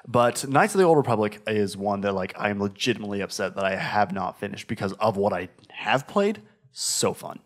But Knights of the Old Republic is one that like I am legitimately upset that I have not finished because of what I have played. So fun.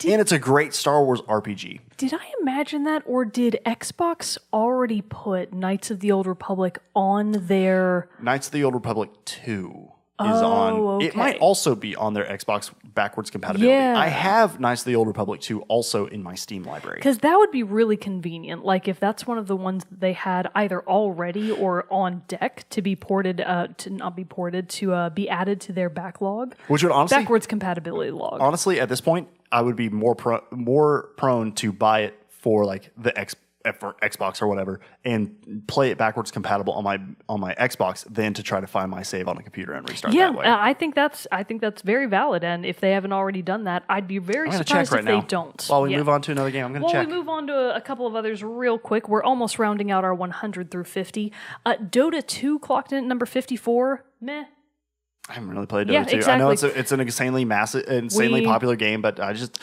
And it's a great Star Wars RPG. Did I imagine that, or did Xbox already put Knights of the Old Republic on their... Knights of the Old Republic 2 is on. Okay. It might also be on their Xbox backwards compatibility. Yeah. I have Knights of the Old Republic 2 also in my Steam library. Because that would be really convenient. Like if that's one of the ones that they had either already or on deck to be ported, to be added to their backlog. Which would honestly... Backwards compatibility log. Honestly, at this point, I would be more prone to buy it for like for Xbox or whatever, and play it backwards compatible on my Xbox than to try to find my save on a computer and restart that way. Yeah, I think that's very valid. And if they haven't already done that, I'd be very surprised if they don't. While we move on to another game, I'm going to check. While we move on to a couple of others real quick, we're almost rounding out our 100 through 50. Dota 2 clocked in at number 54. Meh. I haven't really played Dota 2. Exactly. I know it's an insanely popular game, but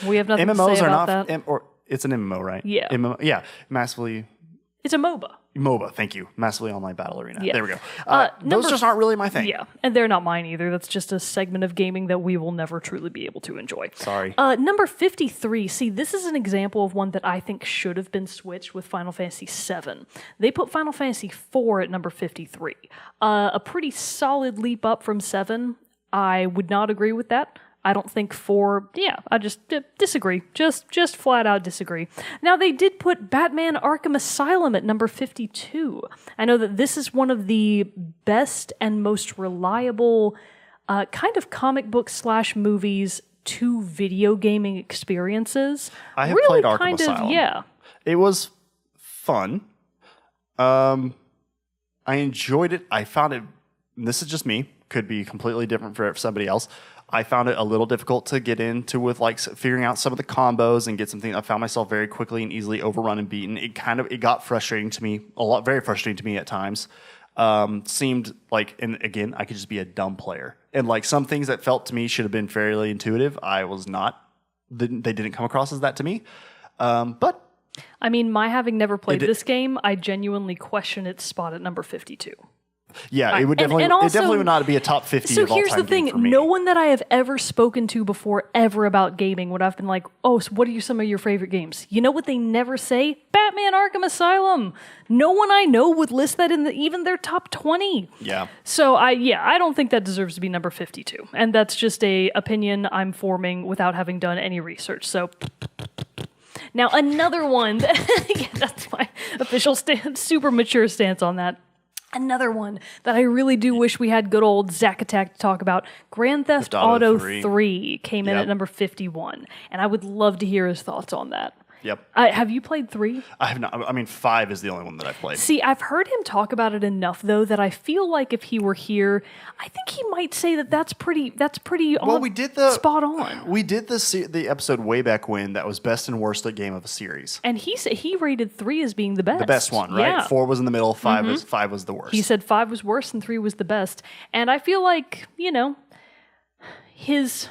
we have nothing MMOs to say are about not that. It's an MMO, right? Yeah. Yeah. Massively. It's a MOBA. MOBA, thank you. Massively Online Battle Arena. Yeah. There we go. Those just aren't really my thing. Yeah, and they're not mine either. That's just a segment of gaming that we will never truly be able to enjoy. Sorry. Number 53. See, this is an example of one that I think should have been switched with Final Fantasy VII. They put Final Fantasy IV at number 53. A pretty solid leap up from 7. I would not agree with that. I don't think 4, I just disagree. Just flat out disagree. Now, they did put Batman Arkham Asylum at number 52. I know that this is one of the best and most reliable kind of comic book / movies to video gaming experiences. I have played Arkham Asylum. Yeah. It was fun. I enjoyed it. I found it, and this is just me, could be completely different for somebody else. I found it a little difficult to get into with like figuring out some of the combos and get something. I found myself very quickly and easily overrun and beaten. It got frustrating to me, very frustrating to me at times. Seemed like, and again, I could just be a dumb player. And like some things that felt to me should have been fairly intuitive, I was not. They didn't come across as that to me. But I mean, my having never played this game, I genuinely question its spot at number 52. Yeah, it would definitely. It definitely would not be a top 50 of all time. So here's the thing: no one that I have ever spoken to before ever about gaming would have been like, "Oh, so what are some of your favorite games?" You know what they never say? Batman: Arkham Asylum. No one I know would list that in even their top 20. Yeah. So I don't think that deserves to be number 52, and that's just a opinion I'm forming without having done any research. So. Now another one. That's my official stance, super mature stance on that. Another one that I really do wish we had good old Zack Attack to talk about, Grand Theft Auto 3 came in at number 51. And I would love to hear his thoughts on that. Yep. Have you played 3? I have not. I mean, 5 is the only one that I've played. See, I've heard him talk about it enough, though, that I feel like if he were here, I think he might say that that's pretty well, we did the spot on. We did the episode way back when that was best and worst game of a series. And he said he rated 3 as being the best. The best one, right? Yeah. 4 was in the middle, 5 was the worst. He said 5 was worse and 3 was the best. And I feel like, his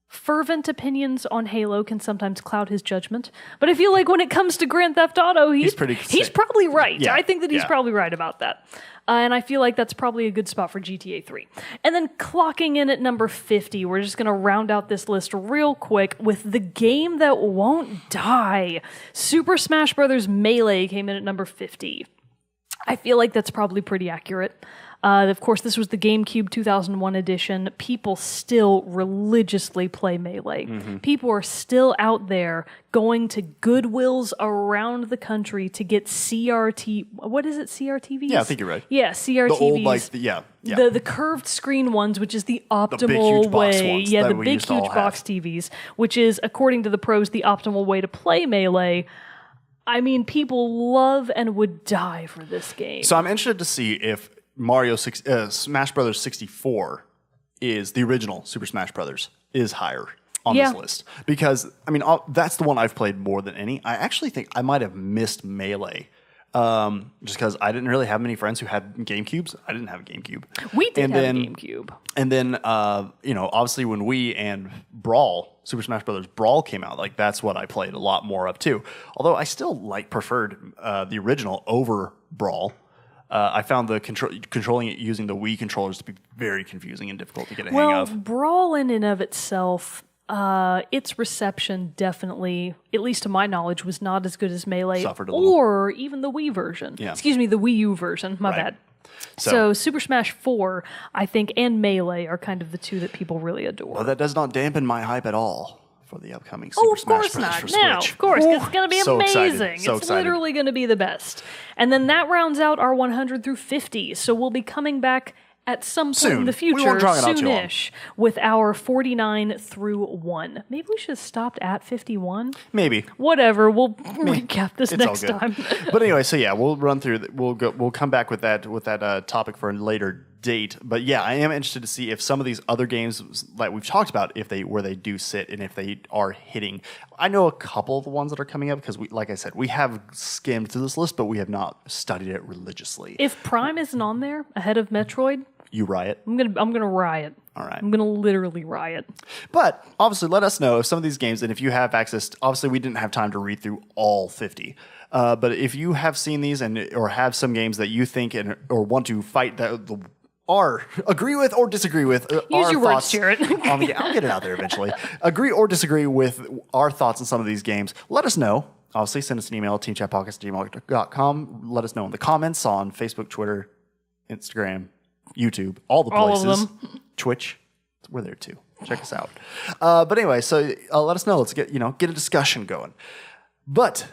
fervent opinions on Halo can sometimes cloud his judgment, but I feel like when it comes to Grand Theft Auto, he's probably right. Yeah. I think that he's probably right about that. And I feel like that's probably a good spot for GTA 3. And then clocking in at number 50, we're just going to round out this list real quick with the game that won't die. Super Smash Bros. Melee came in at number 50. I feel like that's probably pretty accurate. Of course, this was the GameCube 2001 edition. People still religiously play Melee. People are still out there going to Goodwills around the country to get CRT. What is it? CRTVs? Yeah, I think you're right. Yeah, CRTVs. The old, The curved screen ones, which is the optimal the big, huge box way. Ones yeah, that the we big used to huge all box have. TVs, which is, according to the pros, the optimal way to play Melee. I mean, people love and would die for this game. So I'm interested to see if Smash Brothers 64 is the original Super Smash Brothers is higher on this list, because I mean that's the one I've played more than any. I actually think I might have missed Melee, just because I didn't really have many friends who had GameCubes. I didn't have a GameCube. We did have a GameCube. And then obviously when we and Super Smash Brothers Brawl came out, like that's what I played a lot more of too. Although I still preferred the original over Brawl. I found the controlling it using the Wii controllers to be very confusing and difficult to get a hang of. Well, Brawl in and of itself, its reception definitely, at least to my knowledge, was not as good as Melee Suffered a little. or even the Wii version. Yeah. Excuse me, the Wii U version. My bad. So Super Smash 4, I think, and Melee are kind of the two that people really adore. Well, that does not dampen my hype at all for the upcoming Super Smash Bros. For Switch. No, of course, 'cause it's going to be so amazing. excited. So it's excited. literally going to be the best. And then that rounds out our 100 through 50. So we'll be coming back at some point in the future, We won't drag it out too long. soonish, with our 49 through 1. Maybe we should have stopped at 51. Maybe. Whatever, we'll recap this It's all next good. time. But anyway, so yeah, we'll run through. We'll come back with that topic for a later date. But yeah, I am interested to see if some of these other games that we've talked about, where they do sit and if they are hitting. I know a couple of the ones that are coming up because like I said, we have skimmed through this list, but we have not studied it religiously. If Prime isn't on there ahead of Metroid, You riot. I'm gonna riot. All right. I'm gonna literally riot. But obviously, let us know if some of these games, and if you have access. Obviously, we didn't have time to read through all 50. But if you have seen these or have some games that you think or want to fight or agree with or disagree with, Use your words, Jerrett. I'll get it out there eventually. Agree or disagree with our thoughts on some of these games. Let us know. Obviously, send us an email, teamchatpockets@gmail.com. Let us know in the comments on Facebook, Twitter, Instagram, YouTube, all the places. All of them. Twitch, we're there too. Check us out. But anyway, so let us know. Let's get a discussion going. But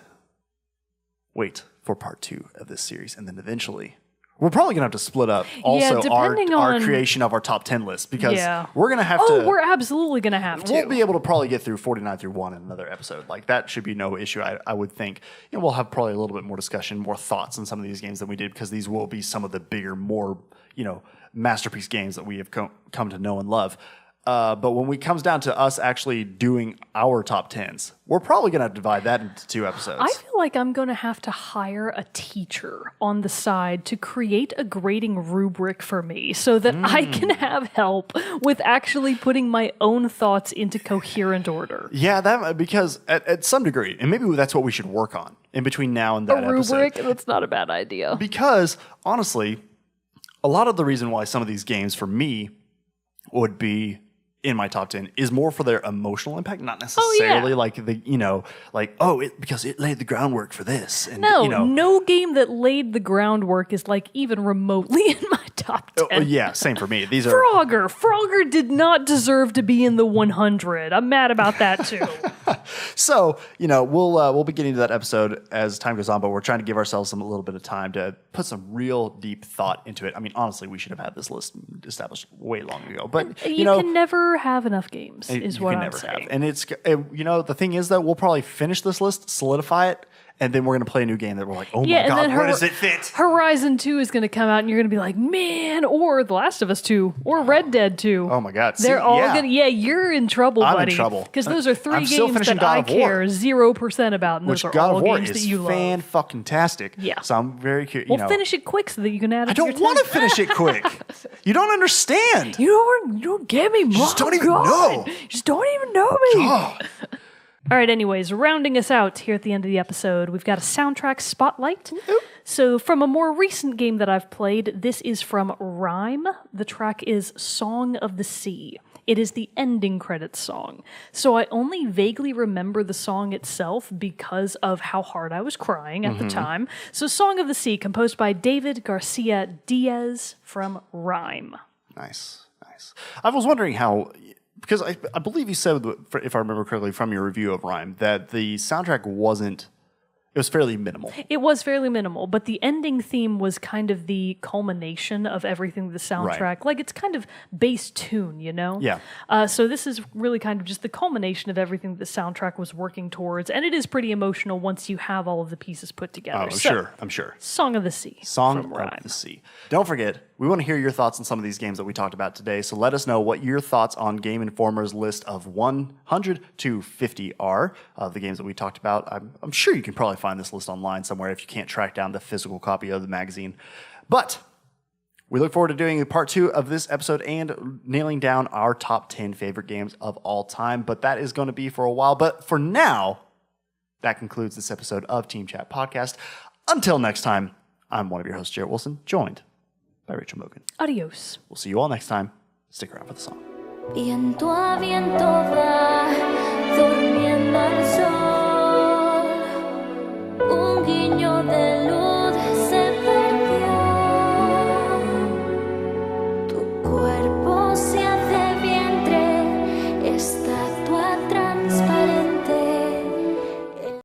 wait for part 2 of this series, and then eventually we're probably gonna have to split up also depending our on creation of our top 10 list, because Yeah. we're gonna have to. We're absolutely gonna have to. We'll be able to probably get through 49 through 1 in another episode. Like that should be no issue. I would think. We'll have probably a little bit more discussion, more thoughts on some of these games than we did, because these will be some of the bigger, more masterpiece games that we have come to know and love. But when it comes down to us actually doing our top 10s, we're probably going to divide that into 2 episodes. I feel like I'm going to have to hire a teacher on the side to create a grading rubric for me so that I can have help with actually putting my own thoughts into coherent order. Yeah, because at some degree, and maybe that's what we should work on in between now and that A rubric? episode. That's not a bad idea. Because honestly, a lot of the reason why some of these games for me would be in my top 10 is more for their emotional impact, not necessarily because it laid the groundwork for this. And, No game that laid the groundwork is like even remotely in my top 10. Yeah, same for me. These are Frogger did not deserve to be in the 100. I'm mad about that too. so. We'll be getting to that episode as time goes on, but we're trying to give ourselves a little bit of time to put some real deep thought into it. I mean, honestly, we should have had this list established way long ago. But you can never have enough games. Is what I'm saying. And it's the thing is that we'll probably finish this list, solidify it. And then we're going to play a new game that we're like, oh my God, where does it fit? Horizon 2 is going to come out and you're going to be like, man, or The Last of Us 2, or Red Dead 2. Oh my God. They're all going to, you're in trouble, buddy. I'm in trouble. Because those are three games that I care 0% about. And those are all games that you love. Fan-fucking-tastic. Yeah. So I'm very curious. Well, finish it quick so that you can add it to your I don't want to finish it quick. You don't understand. You don't get me, Mom. You just don't even know. You just don't even know me. God. All right, anyways, rounding us out here at the end of the episode, we've got a soundtrack spotlight. So from a more recent game that I've played, this is from Rime. The track is Song of the Sea. It is the ending credits song. So I only vaguely remember the song itself because of how hard I was crying at the time. So Song of the Sea, composed by David Garcia Diaz from Rime. Nice. I was wondering how... Because I believe you said, if I remember correctly from your review of Rime, that the soundtrack it was fairly minimal. It was fairly minimal, but the ending theme was kind of the culmination of everything the soundtrack. Right. Like, it's kind of base tune, you know? Yeah. So this is really kind of just the culmination of everything the soundtrack was working towards, and it is pretty emotional once you have all of the pieces put together. I'm sure. Song of the Sea. Song of the Sea. Don't forget, we want to hear your thoughts on some of these games that we talked about today, so let us know what your thoughts on Game Informer's list of 100 to 50 are of the games that we talked about. I'm sure you can probably find this list online somewhere if you can't track down the physical copy of the magazine. But we look forward to doing part 2 of this episode and nailing down our top 10 favorite games of all time. But that is going to be for a while. But for now, that concludes this episode of Team Chat Podcast. Until next time, I'm one of your hosts, Jerrett Wilson, joined by Rachel Mogan. Adios. We'll see you all next time. Stick around for the song. Viento a viento va, durmiendo al sol, un guiño de